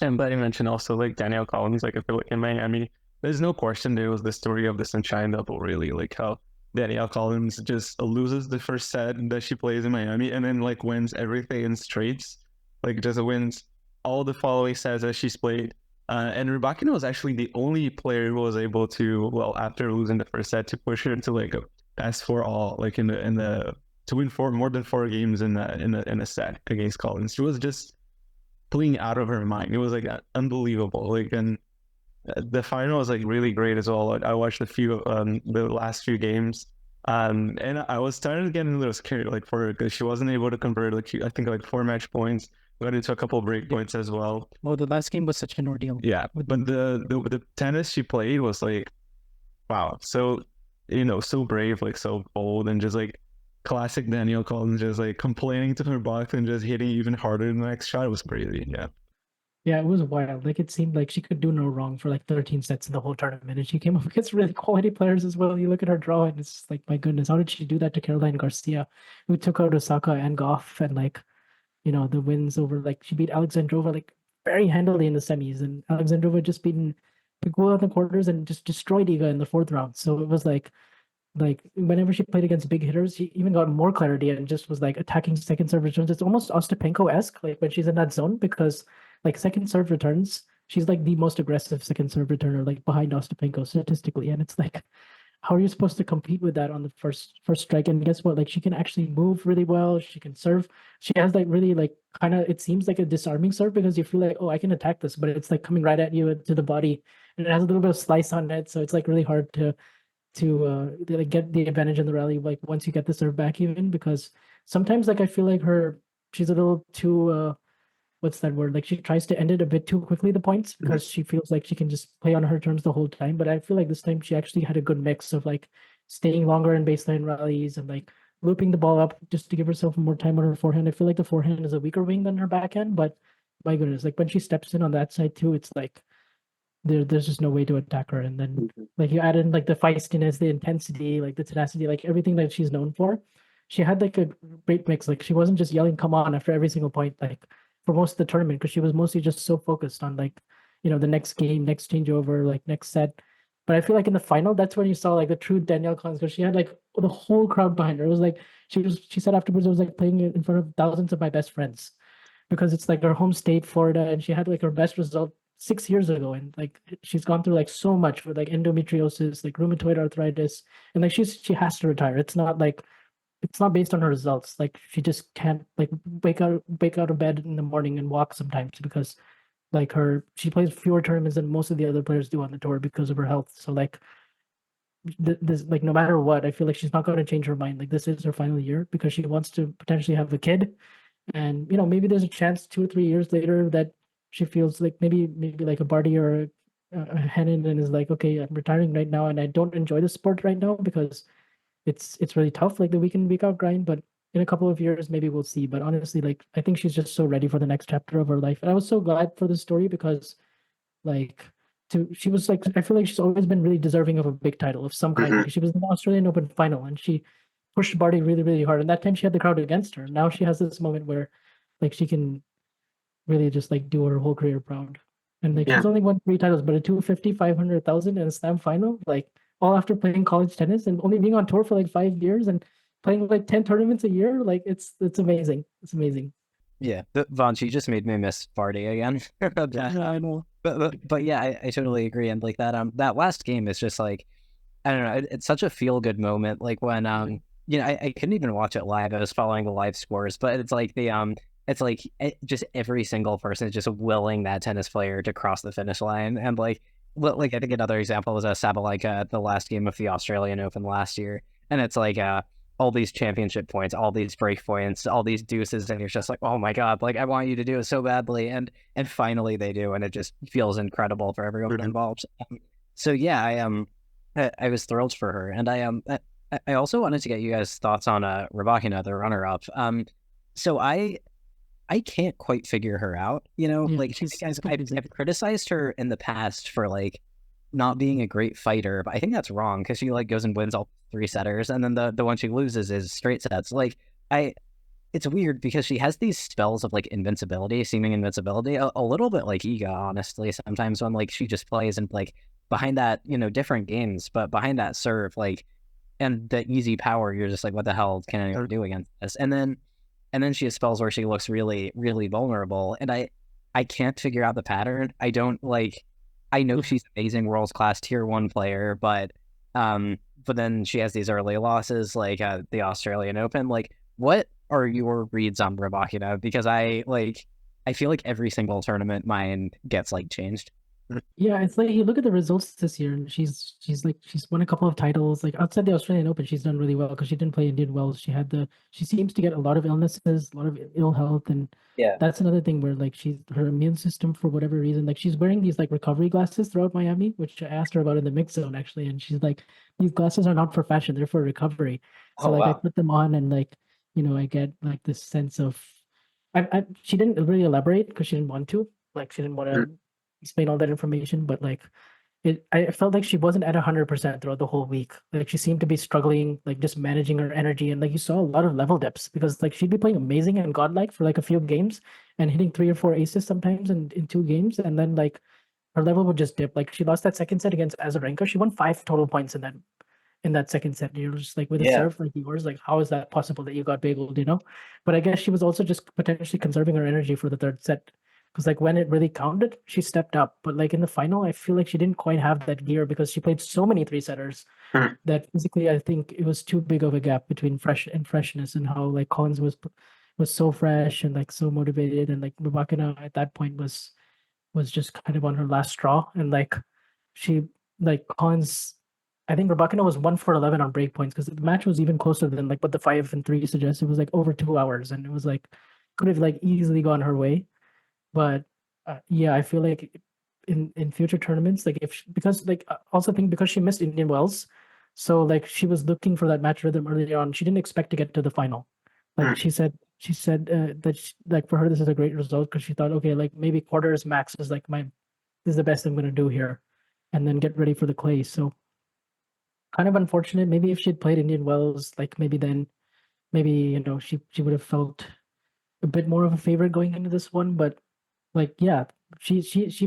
And but you mentioned also like Danielle Collins, like I feel like in Miami, there's no question there was the story of the Sunshine Double, really, like how Danielle Collins just loses the first set that she plays in Miami, and then like wins everything in straights, like just wins all the following sets that she's played. And Rybakina was actually the only player who was able to, well, after losing the first set, to push her to like a pass 4-all, like in the to win more than 4 games in a set against Collins. She was just playing out of her mind. It was like unbelievable. Like, and the final was like really great as well. I watched the last few games, and I was starting to get a little scared, like, for her, because she wasn't able to convert, like, I think like 4 match points. Got into a couple of break points as well. Oh, the last game was such an ordeal. Yeah, but the tennis she played was like, wow, so so brave, like so bold, and just like classic Danielle Collins, just like complaining to her box and just hitting even harder in the next shot. It was crazy. Yeah, it was wild. Like, it seemed like she could do no wrong for like 13 sets in the whole tournament, and she came up against really quality players as well. You look at her draw, and it's like, my goodness, how did she do that to Caroline Garcia, who took out Osaka and Goff, and like, the wins over, like, she beat Alexandrova like very handily in the semis, and Alexandrova just beaten Pegula in the quarters and just destroyed Iga in the 4th round. So it was like whenever she played against big hitters, she even got more clarity and just was like attacking second serve returns. It's almost Ostapenko-esque, like when she's in that zone, because like second serve returns, she's like the most aggressive second serve returner, like behind Ostapenko statistically. And it's like, how are you supposed to compete with that on the first strike? And guess what? Like, she can actually move really well. She can serve. She has like really like kind of, it seems like a disarming serve, because you feel like, oh, I can attack this, but it's like coming right at you to the body, and it has a little bit of slice on it. So it's like really hard to like get the advantage in the rally, like once you get the serve back, even, because sometimes like I feel like she's a little too what's that word, like she tries to end it a bit too quickly, the points, because she feels like she can just play on her terms the whole time. But I feel like this time she actually had a good mix of like staying longer in baseline rallies and like looping the ball up just to give herself more time on her forehand. I feel like the forehand is a weaker wing than her backhand, but my goodness, like when she steps in on that side too, it's like there's just no way to attack her. And then like you add in like the feistiness, the intensity, like the tenacity, like everything that she's known for. She had like a great mix. Like, she wasn't just yelling "come on" after every single point, like for most of the tournament, because she was mostly just so focused on like, the next game, next changeover, like next set. But I feel like in the final, that's when you saw like the true Danielle Collins, because she had like the whole crowd behind her. It was like she said afterwards, it was like playing in front of thousands of my best friends, because it's like her home state, Florida, and she had like her best result 6 years ago, and like she's gone through like so much with like endometriosis, like rheumatoid arthritis, and like she has to retire. It's not based on her results. Like, she just can't like wake out of bed in the morning and walk sometimes, because like she plays fewer tournaments than most of the other players do on the tour because of her health. So like this, like, no matter what, I feel like she's not going to change her mind. Like, this is her final year, because she wants to potentially have a kid, and maybe there's a chance 2 or 3 years later that she feels like maybe like a Barty or a Henin, and is like, okay, I'm retiring right now, and I don't enjoy the sport right now because it's really tough, like the week in week out grind. But in a couple of years, maybe we'll see. But honestly, like, I think she's just so ready for the next chapter of her life, and I was so glad for the story, because like she was like, I feel like she's always been really deserving of a big title of some kind. Like, she was in the Australian Open final, and she pushed Barty really, really hard, and that time she had the crowd against her. Now she has this moment where like she can really just like do her whole career proud. And like, she's only won 3 titles, but a 250, 500,000 and a slam final, like, all after playing college tennis and only being on tour for like 5 years and playing like 10 tournaments a year. Like it's amazing. It's amazing. Yeah, Vansh, you just made me miss Vardy again. Yeah, I know. But yeah, I totally agree. And like that last game is just like, I don't know, it's such a feel good moment. Like when I couldn't even watch it live. I was following the live scores, but it's like just every single person is just willing that tennis player to cross the finish line. And like I think another example is Sabalenka at the last game of the Australian Open last year, and it's like all these championship points, all these break points, all these deuces, and you're just like, oh my god, like I want you to do it so badly, and finally they do, and it just feels incredible for everyone involved. So yeah, I was thrilled for her, and I also wanted to get you guys' thoughts on Rybakina, the runner-up. So I can't quite figure her out, like I've criticized her in the past for like not being a great fighter, but I think that's wrong because she like goes and wins all 3 setters, and then the one she loses is straight sets. Like it's weird because she has these spells of like invincibility, seeming invincibility, a little bit like Iga, honestly. Sometimes when like she just plays and like behind that, different games, but behind that serve, like, and the easy power, you're just like, what the hell can anyone do against this? And then she has spells where she looks really, really vulnerable, and I can't figure out the pattern. I don't like. I know she's an amazing world class tier 1 player, but then she has these early losses like the Australian Open. Like, what are your reads on Rybakina? Because I feel like every single tournament mine gets like changed. Yeah, it's like you look at the results this year, and she's won a couple of titles. Like outside the Australian Open, she's done really well because she didn't play Indian Wells. She seems to get a lot of illnesses, a lot of ill health, and that's another thing where like her immune system for whatever reason, like she's wearing these like recovery glasses throughout Miami, which I asked her about in the mix zone actually, and she's like, these glasses are not for fashion, they're for recovery. So I put them on, and like I get like this sense of, she didn't really elaborate because she didn't want to, like she didn't want to explain all that information, but like I felt like she wasn't at 100% throughout the whole week. Like she seemed to be struggling, like just managing her energy, and like you saw a lot of level dips because like she'd be playing amazing and godlike for like a few games and hitting 3 or 4 aces sometimes in 2 games, and then like her level would just dip. Like she lost that second set against Azarenka. She won 5 total points in that second set. You're just like, with a serve like yours, like how is that possible that you got bageled, But I guess she was also just potentially conserving her energy for the third set. Because like when it really counted, she stepped up. But like in the final, I feel like she didn't quite have that gear because she played so many 3-setters that physically I think it was too big of a gap between freshness and how like Collins was so fresh and like so motivated, and like Rybakina at that point was just kind of on her last straw. And like she like Collins, I think Rybakina was 1 for 11 on break points because the match was even closer than like what the 5 and 3 suggests. It was like over 2 hours, and it was like could have like easily gone her way. But yeah, I feel like in future tournaments, like because like also think because she missed Indian Wells, so like she was looking for that match rhythm earlier on. She didn't expect to get to the final. Like she said that like for her this is a great result because she thought, okay, like maybe quarters max is like this is the best I'm gonna do here, and then get ready for the clay. So kind of unfortunate. Maybe if she'd played Indian Wells, like maybe she would have felt a bit more of a favorite going into this one, but. Like yeah, she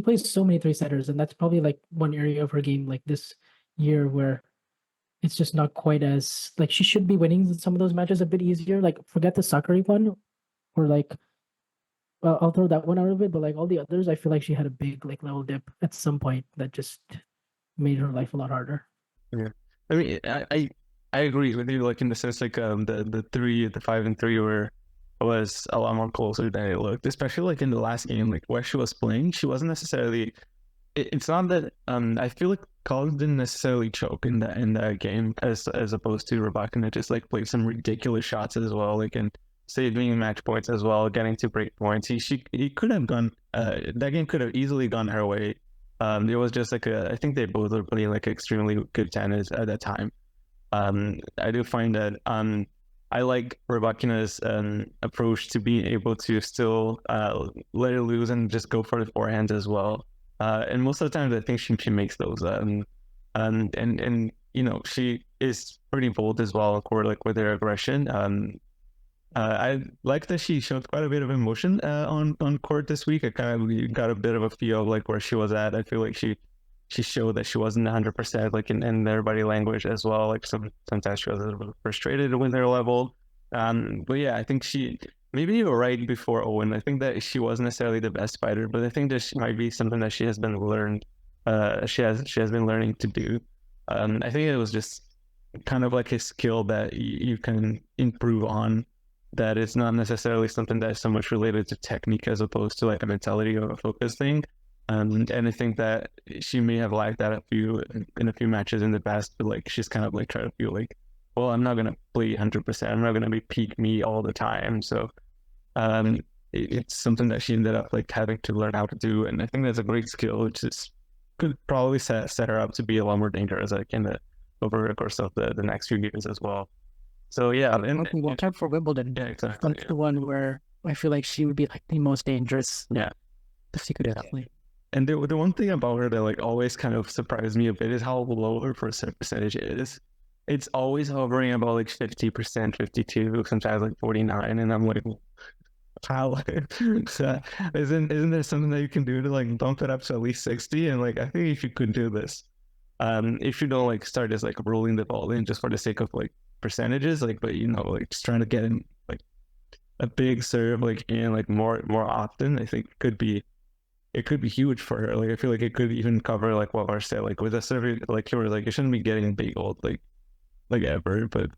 plays so many 3-setters, and that's probably like one area of her game like this year where it's just not quite as like she should be winning some of those matches a bit easier. Like forget the Sakkari one, or like I'll throw that one out of it, but like all the others, I feel like she had a big like level dip at some point that just made her life a lot harder. Yeah, I mean, I agree with you. Like in the sense, like the 5 and 3 was a lot more closer than it looked, especially like in the last game, like where she was playing, she wasn't necessarily. It's not that I feel like Collins didn't necessarily choke in that game as opposed to Rybakina just like played some ridiculous shots as well, like and saving match points as well, getting to break points. He could have gone. That game could have easily gone her way. It was just like I think they both were playing like extremely good tennis at that time. I do find that I like Rybakina's approach to being able to still let it loose and just go for the forehand as well. And most of the time, I think she makes those. And she is pretty bold as well, of course, like with her aggression. I like that she showed quite a bit of emotion on court this week. I kind of got a bit of a feel of like where she was at. I feel like she she showed that she wasn't 100% like in their body language as well. Like sometimes she was a little bit frustrated with her level. But yeah, I think maybe you were right before Owen. I think that she wasn't necessarily the best fighter, but I think that she might be something that she has been learned. She has been learning to do. I think it was just kind of like a skill that you can improve on. That it's not necessarily something that is so much related to technique as opposed to like a mentality or a focus thing. And I think that she may have lacked that in a few matches in the past, but like she's kind of like trying to feel like, well, I'm not gonna play 100%. I'm not gonna be peak me all the time. So it's something that she ended up like having to learn how to do, and I think that's a great skill, which could probably set her up to be a lot more dangerous like over the course of the next few years as well. So yeah, watch out for Wimbledon. Yeah, exactly. That's the one where I feel like she would be like the most dangerous. Yeah, she could definitely. And the one thing about her that like always kind of surprised me a bit is how low her percentage is. It's always hovering about like 50%, 52, sometimes like 49, and I'm like, how? So, isn't there something that you can do to like bump it up to at least 60? And like I think if you could do this, if you don't like start just like rolling the ball in just for the sake of like percentages, like, but you know, like just trying to get in like a big serve like in like more often, I think it could be huge for her. Like I feel like it could even cover like what Varsh said, like with a serve like you were like, you shouldn't be getting big old like ever. But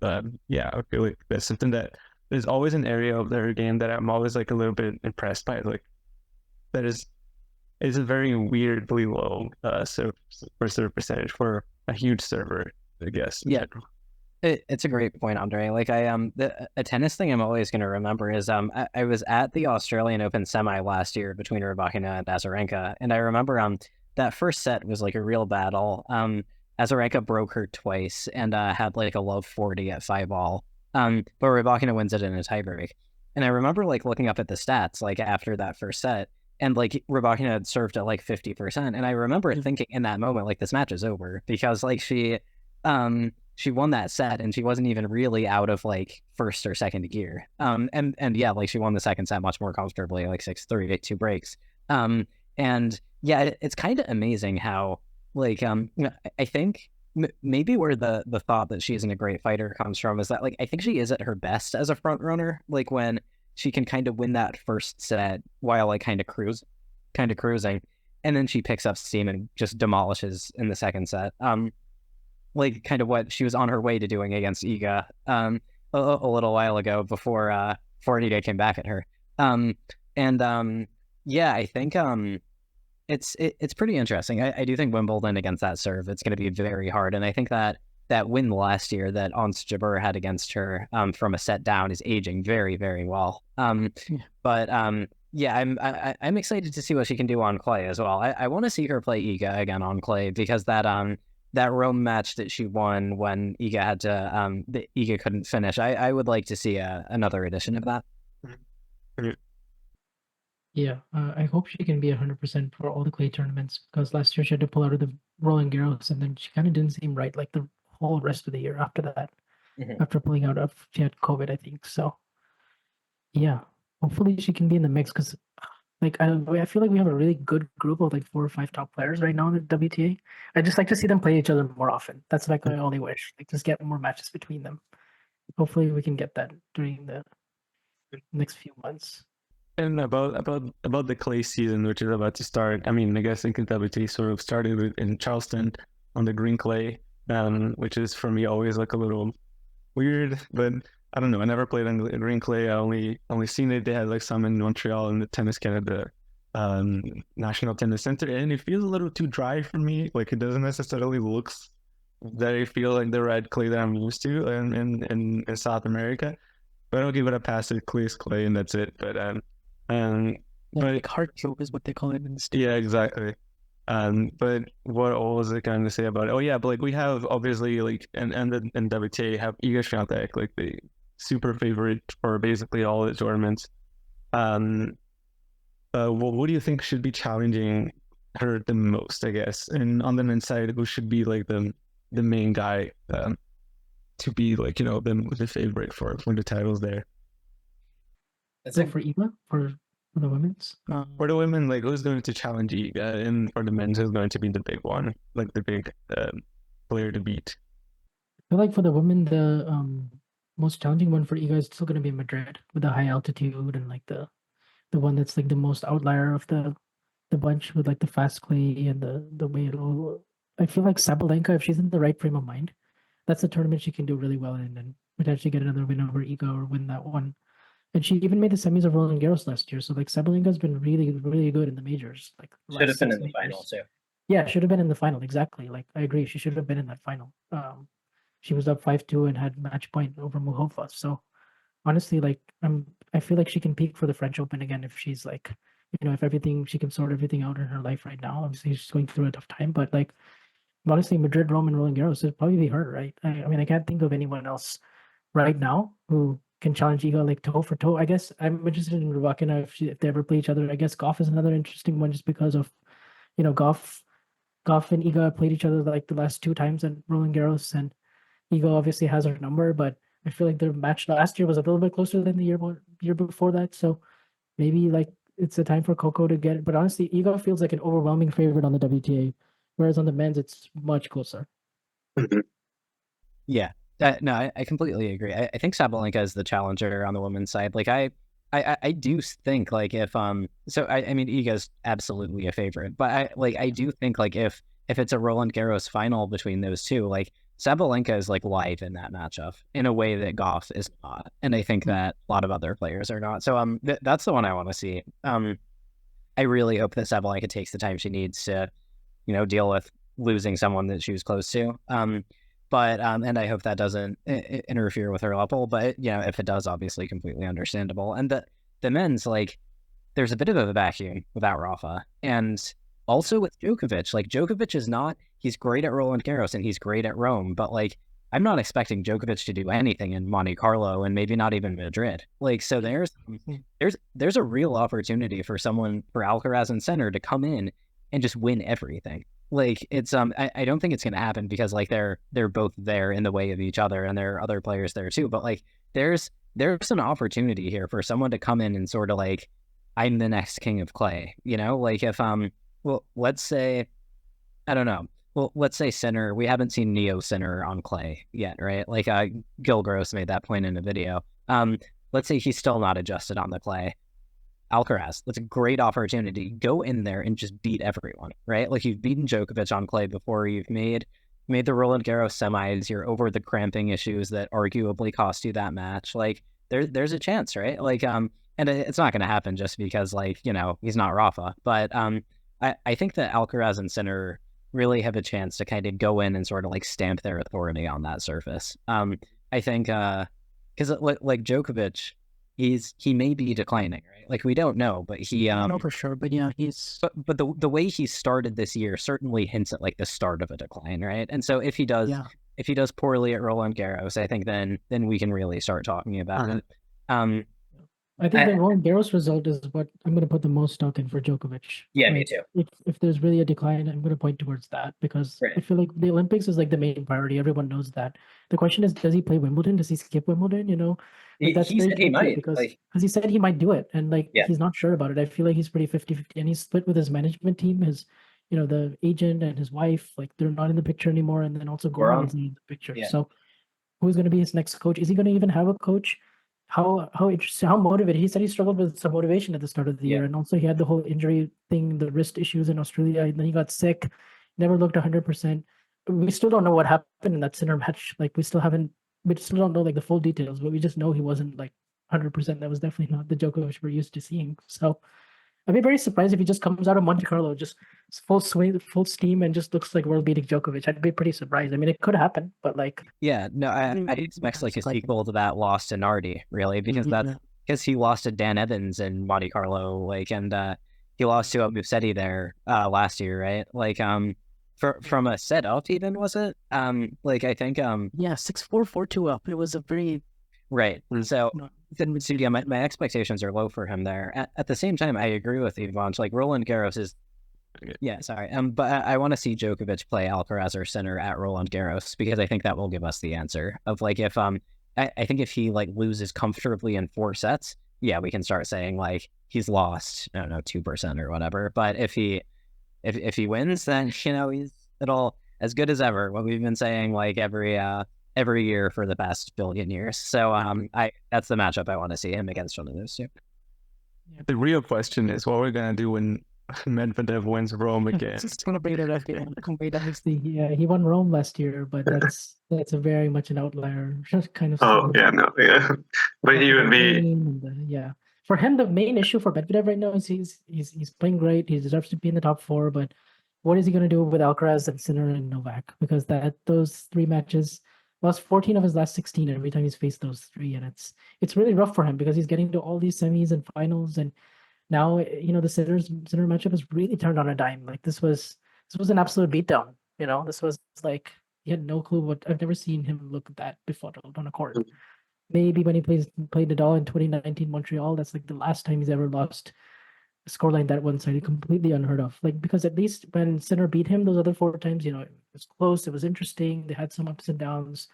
yeah, I feel like that's something that there's always an area of their game that I'm always like a little bit impressed by. Like that is a very weirdly low serve percentage for a huge server, I guess. Yeah. It's a great point, Andre. Like a tennis thing I'm always going to remember is I was at the Australian Open semi last year between Rybakina and Azarenka, and I remember that first set was like a real battle. Azarenka broke her twice and had like a low 40 at 5-all. But Rybakina wins it in a tiebreak. And I remember like looking up at the stats like after that first set, and like Rybakina had served at like 50%, and I remember thinking in that moment like this match is over, because like she won that set and she wasn't even really out of like first or second gear. And yeah, like she won the second set much more comfortably, like 6-3, 2 breaks. And yeah, it's kind of amazing how like I think maybe where the thought that she isn't a great fighter comes from is that like I think she is at her best as a front runner, like when she can kind of win that first set while like kind of cruising, and then she picks up steam and just demolishes in the second set. Like kind of what she was on her way to doing against Iga a little while ago before Iga came back at her. Yeah, I think it's pretty interesting. I do think Wimbledon against that serve, it's going to be very hard, and I think that win last year that Ons Jabeur had against her from a set down is aging very, very well. But yeah, I'm excited to see what she can do on clay as well. I want to see her play Iga again on clay, because that Rome match that she won when Iga had to Iga couldn't finish, I would like to see another edition of that. Yeah, I hope she can be 100% for all the clay tournaments, because last year she had to pull out of the Roland Garros, and then she kind of didn't seem right like the whole rest of the year after that. After pulling out of, she had COVID, I think. So yeah, hopefully she can be in the mix, because like I feel like we have a really good group of like 4 or 5 top players right now in the WTA. I just like to see them play each other more often. That's like my only wish. Like just get more matches between them. Hopefully we can get that during the next few months. And about the clay season, which is about to start. I mean, I guess the WTA sort of started in Charleston on the green clay, which is for me always like a little weird, but I don't know. I never played on green clay. I only seen it. They had like some in Montreal in the Tennis Canada National Tennis Center, and it feels a little too dry for me. Like it doesn't necessarily looks that I feel like the red clay that I'm used to in South America. But I'll give it a pass. It clears clay, and that's it. But like hard choke is what they call it in the States. Yeah, exactly. But what was I going to say about it? Oh yeah, but like we have obviously like and WTA have Iga Swiatek, like the super favorite for basically all the tournaments. What do you think should be challenging her the most, I guess? And on the men's side, who should be like the main guy to be like, you know, the favorite for the titles there? Is it for Iga? For for the women's. For the women, like who's going to challenge Iga, and for the men's, who's going to be the big one, like the big player to beat? I feel like for the women, the most challenging one for Iga is still going to be Madrid with the high altitude and like the one that's like the most outlier of the bunch with like the fast clay and the way it'll. I feel like Sabalenka, if she's in the right frame of mind, that's a tournament she can do really well in and potentially get another win over Iga or win that one. And she even made the semis of Roland Garros last year. So like Sabalenka's been really, really good in the majors. Like should have been in the final too. Yeah, should have been in the final. Exactly. Like I agree, she should have been in that final. She was up 5-2 and had match point over Muhova. So honestly, like I feel like she can peak for the French Open again if she's like, if everything she can sort everything out in her life right now. Obviously, she's going through a tough time, but like honestly, Madrid, Rome, and Roland Garros would probably be her, right? I mean, I can't think of anyone else right now who can challenge Iga like toe for toe. I guess I'm interested in Rybakina if they ever play each other. I guess Goff is another interesting one just because of, Goff and Iga played each other like the last 2 times at Roland Garros, and Iga obviously has her number, but I feel like their match last year was a little bit closer than the year before that. So maybe like it's a time for Coco to get it. But honestly, Iga feels like an overwhelming favorite on the WTA, whereas on the men's it's much closer. Yeah. No, I completely agree. I think Sabalenka is the challenger on the women's side. Like I do think like if I mean Iga's absolutely a favorite, but I do think like if it's a Roland Garros final between those two, like Sabalenka is like live in that matchup in a way that Goff is not, and I think that a lot of other players are not. So that's the one I want to see. I really hope that Sabalenka takes the time she needs to, deal with losing someone that she was close to. But and I hope that doesn't interfere with her level. But if it does, obviously completely understandable. And the men's, like, there's a bit of a vacuum without Rafa, and also with Djokovic. Like Djokovic is not. He's great at Roland Garros and he's great at Rome, but like I'm not expecting Djokovic to do anything in Monte Carlo and maybe not even Madrid. Like so, there's a real opportunity for Alcaraz and Sinner to come in and just win everything. Like it's I don't think it's gonna happen because like they're both there in the way of each other and there are other players there too. But like there's an opportunity here for someone to come in and sort of like I'm the next king of clay. Like if well let's say I don't know. Well, let's say Sinner. We haven't seen Neo Sinner on clay yet, right? Like Gil Gross made that point in a video. Let's say he's still not adjusted on the clay. Alcaraz, that's a great opportunity. Go in there and just beat everyone, right? Like you've beaten Djokovic on clay before. You've made the Roland Garros semis. You're over the cramping issues that arguably cost you that match. Like there's a chance, right? Like and it's not going to happen just because like he's not Rafa. But I think that Alcaraz and Sinner really have a chance to kind of go in and sort of like stamp their authority on that surface. I think because like Djokovic, he may be declining, right? Like we don't know, but he no for sure, but yeah, he's but the way he started this year certainly hints at like the start of a decline, right? And so if he does poorly at Roland Garros, I think then we can really start talking about it. I think the Roland Garros result is what I'm going to put the most stock in for Djokovic. Yeah, me too. If there's really a decline, I'm going to point towards that because I feel like the Olympics is like the main priority. Everyone knows that. The question is, does he play Wimbledon? Does he skip Wimbledon? That's he said he might because he said he might do it, and like he's not sure about it. I feel like he's pretty 50-50, and he's split with his management team. His, the agent and his wife, like they're not in the picture anymore, and then also Goran is in the picture. Yeah. So, who's going to be his next coach? Is he going to even have a coach? How interesting, how motivated. He said he struggled with some motivation at the start of the year, and also he had the whole injury thing, the wrist issues in Australia, and then he got sick, never looked 100%. We still don't know what happened in that center match. Like we still don't know like the full details, but we just know he wasn't like 100%. That was definitely not the Djokovic we're used to seeing. So I'd be very surprised if he just comes out of Monte Carlo, just full swing, full steam, and just looks like world beating Djokovic. I'd be pretty surprised. I mean, it could happen, but like, yeah, no, I expect like a sequel to that loss to Nardi, really, because because he lost to Dan Evans in Monte Carlo, like, and he lost to Musetti there last year, right? Like, from a set up, even was it? Like I think 6-4, 4-2 up. It was a very right. So yeah, my expectations are low for him there. At the same time, I agree with Vansh. Like Roland Garros is, but I want to see Djokovic play Alcaraz or Sinner at Roland Garros because I think that will give us the answer of like if I think if he like loses comfortably in 4 sets, yeah, we can start saying like he's lost, I don't know, 2% or whatever. But if he wins, then it'll as good as ever. What we've been saying like every year for the past billion years. So that's the matchup I want to see him against one of those two. The real question is what we're gonna do when Medvedev wins Rome again. It's gonna be that again. Yeah, he won Rome last year, but that's a very much an outlier kind of. Oh yeah, no, yeah, but he would be. Yeah, for him, the main issue for Medvedev right now is he's playing great. He deserves to be in the top 4, but what is he going to do with Alcaraz and Sinner and Novak? Because those 3 matches, lost 14 of his last 16 every time he's faced those 3, and it's really rough for him because he's getting to all these semis and finals, and now the Sinner matchup has really turned on a dime. Like this was an absolute beatdown. This was like he had no clue what. I've never seen him look that befuddled on a court. Maybe when he played Nadal in 2019 Montreal, that's like the last time he's ever lost a scoreline that one-sided, completely unheard of. Like because at least when Sinner beat him those other 4 times, it was close, it was interesting. They had some ups and downs.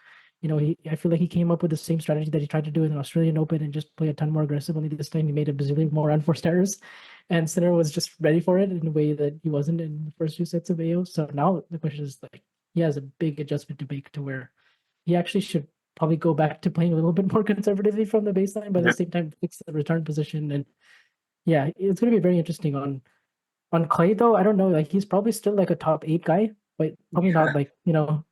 I feel like he came up with the same strategy that he tried to do in the Australian Open and just play a ton more aggressive. Only this time he made a bazillion more unforced errors, and Sinner was just ready for it in a way that he wasn't in the first 2 sets of AO. So now the question is like he has a big adjustment to make to where he actually should probably go back to playing a little bit more conservatively from the baseline, but at the same time fix the return position. And yeah, it's going to be very interesting on clay though. I don't know, like he's probably still like a top 8 guy, but probably not like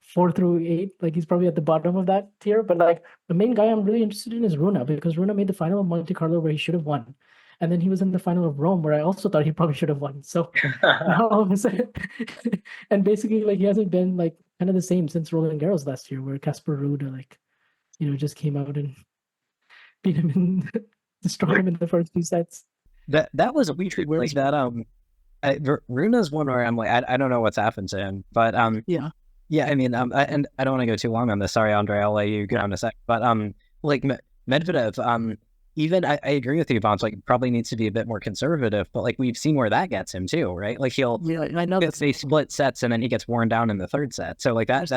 4 through 8. Like he's probably at the bottom of that tier. But like the main guy I'm really interested in is Rune, because Rune made the final of Monte Carlo where he should have won, and then he was in the final of Rome where I also thought he probably should have won. So now all of a sudden, and basically like he hasn't been like kind of the same since Roland Garros last year, where Casper Ruud like just came out and beat him and destroyed him in the first 2 sets. That was a weird like that. Runa's one where I'm like, I don't know what's happened to him, but yeah. I mean, and I don't want to go too long on this. Sorry, Andre, I'll let you go in a sec. But like Medvedev, even I agree with you, Vansh. Like, probably needs to be a bit more conservative. But like we've seen where that gets him too, right? Like I know that they split sets and then he gets worn down in the 3rd set. So like that's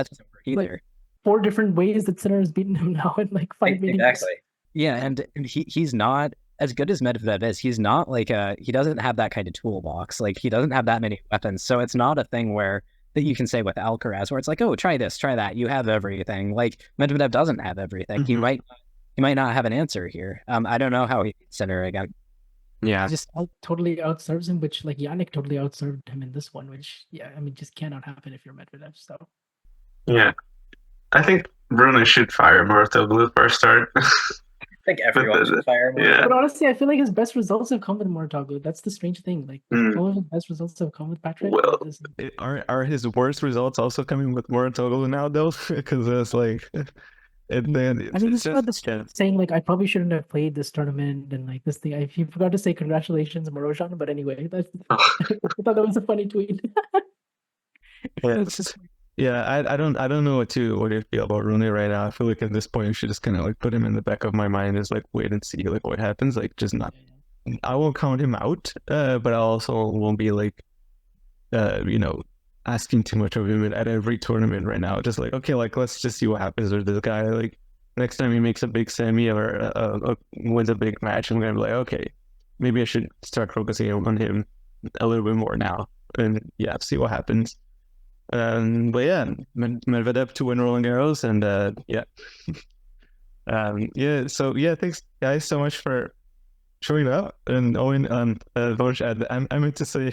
either. Like 4 different ways that Sinner has beaten him now in like 5 meetings. Exactly. Yeah, and he's not as good as Medvedev is. He's not like he doesn't have that kind of toolbox. Like he doesn't have that many weapons. So it's not a thing that you can say with Alcaraz where it's like, oh, try this, try that. You have everything. Like Medvedev doesn't have everything. Mm-hmm. He might not have an answer here. I don't know how he beats Sinner again. Yeah, just totally outserves him, which like Jannik totally outserved him in this one, which just cannot happen if you're Medvedev. So yeah, I think Rune should fire Mouratoglou for a start. I think everyone should fire him. Yeah. But honestly, I feel like his best results have come with Mouratoglou. That's the strange thing. Like all of his best results have come with Patrick. Well, are his worst results also coming with Mouratoglou now though? Because it's like, it's just saying like I probably shouldn't have played this tournament and like this thing. He forgot to say congratulations, Marozsan. But anyway, I thought that was a funny tweet. I don't know what you feel about Rune right now. I feel like at this point you should just kind of like put him in the back of my mind as like wait and see like what happens. Like just not. I won't count him out, but I also won't be like, asking too much of him at every tournament right now. Just like okay, like let's just see what happens with this guy. Like next time he makes a big semi or wins a big match, I'm gonna be like okay, maybe I should start focusing on him a little bit more now and see what happens. But yeah, Medvedev to win Roland Garros, and So thanks guys so much for showing up. And Owen, Vansh, I meant to say,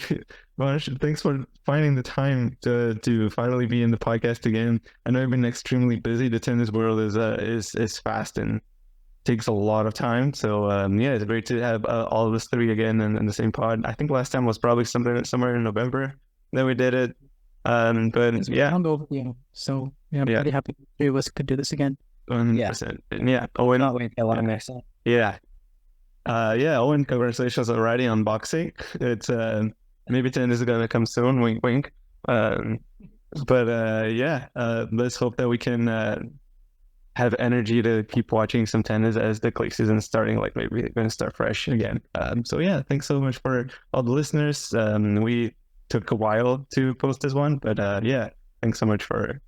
Vansh, thanks for finding the time to finally be in the podcast again. I know you've been extremely busy. The tennis world is fast and takes a lot of time. So it's great to have all of us 3 again in the same pod. I think last time was probably somewhere in November that we did it. But yeah, so I'm pretty happy the 3 of us could do this again. 100%. Yeah. Owen, Owen, congratulations already on boxing. It's maybe tennis is gonna come soon. Wink, wink. Let's hope that we can have energy to keep watching some tennis as the clay season is starting. Like maybe they're gonna start fresh again. Thanks so much for all the listeners. We took a while to post this one, but thanks so much for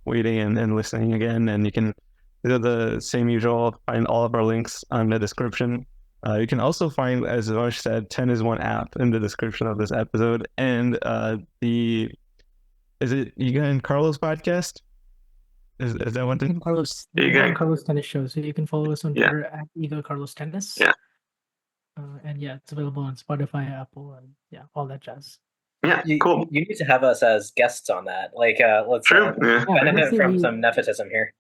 waiting and listening again. And you can do the same usual, find all of our links on the description You can also find, as Vansh said, TennisOne app in the description of this episode, and is it Iga and Carlos podcast? Is that one thing? Carlos, Iga. Carlos Tennis Show. So you can follow us on Yeah. Twitter at Iga Carlos Tennis. Yeah. And yeah, it's available on Spotify, Apple, and yeah, all that jazz. Yeah, You, cool. you need to have us as guests on that. Like, let's True. Yeah. benefit honestly, from some nepotism here.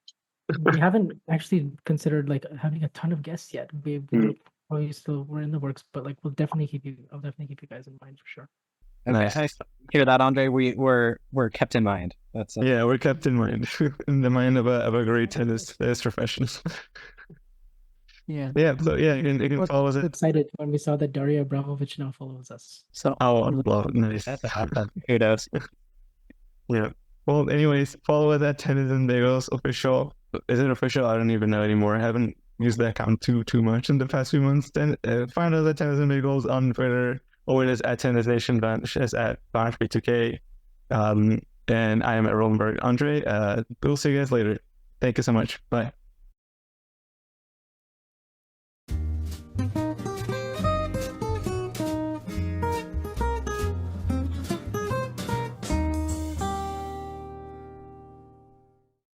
we haven't actually considered like having a ton of guests yet. We're in the works, but like I'll definitely keep you guys in mind for sure. Nice. Okay. Hear that, Andre? We're kept in mind. That's Yeah, we're kept in mind, in the mind of a great tennis professional. Yeah. Yeah, so yeah, you can follow us. Excited when we saw that Daria Abramovich now follows us. So Oh, well, nice. kudos. Yeah. Well, anyways, follow us at TennisOne Bagels official. Is it official? I don't even know anymore. I haven't used that account too much in the past few months. Then find us at TennisOne Bagels on Twitter. Owen is at Tennis Nation. Vansh is at Vansh2K. And I am at Rolenberg. Andre, we'll see you guys later. Thank you so much. Bye.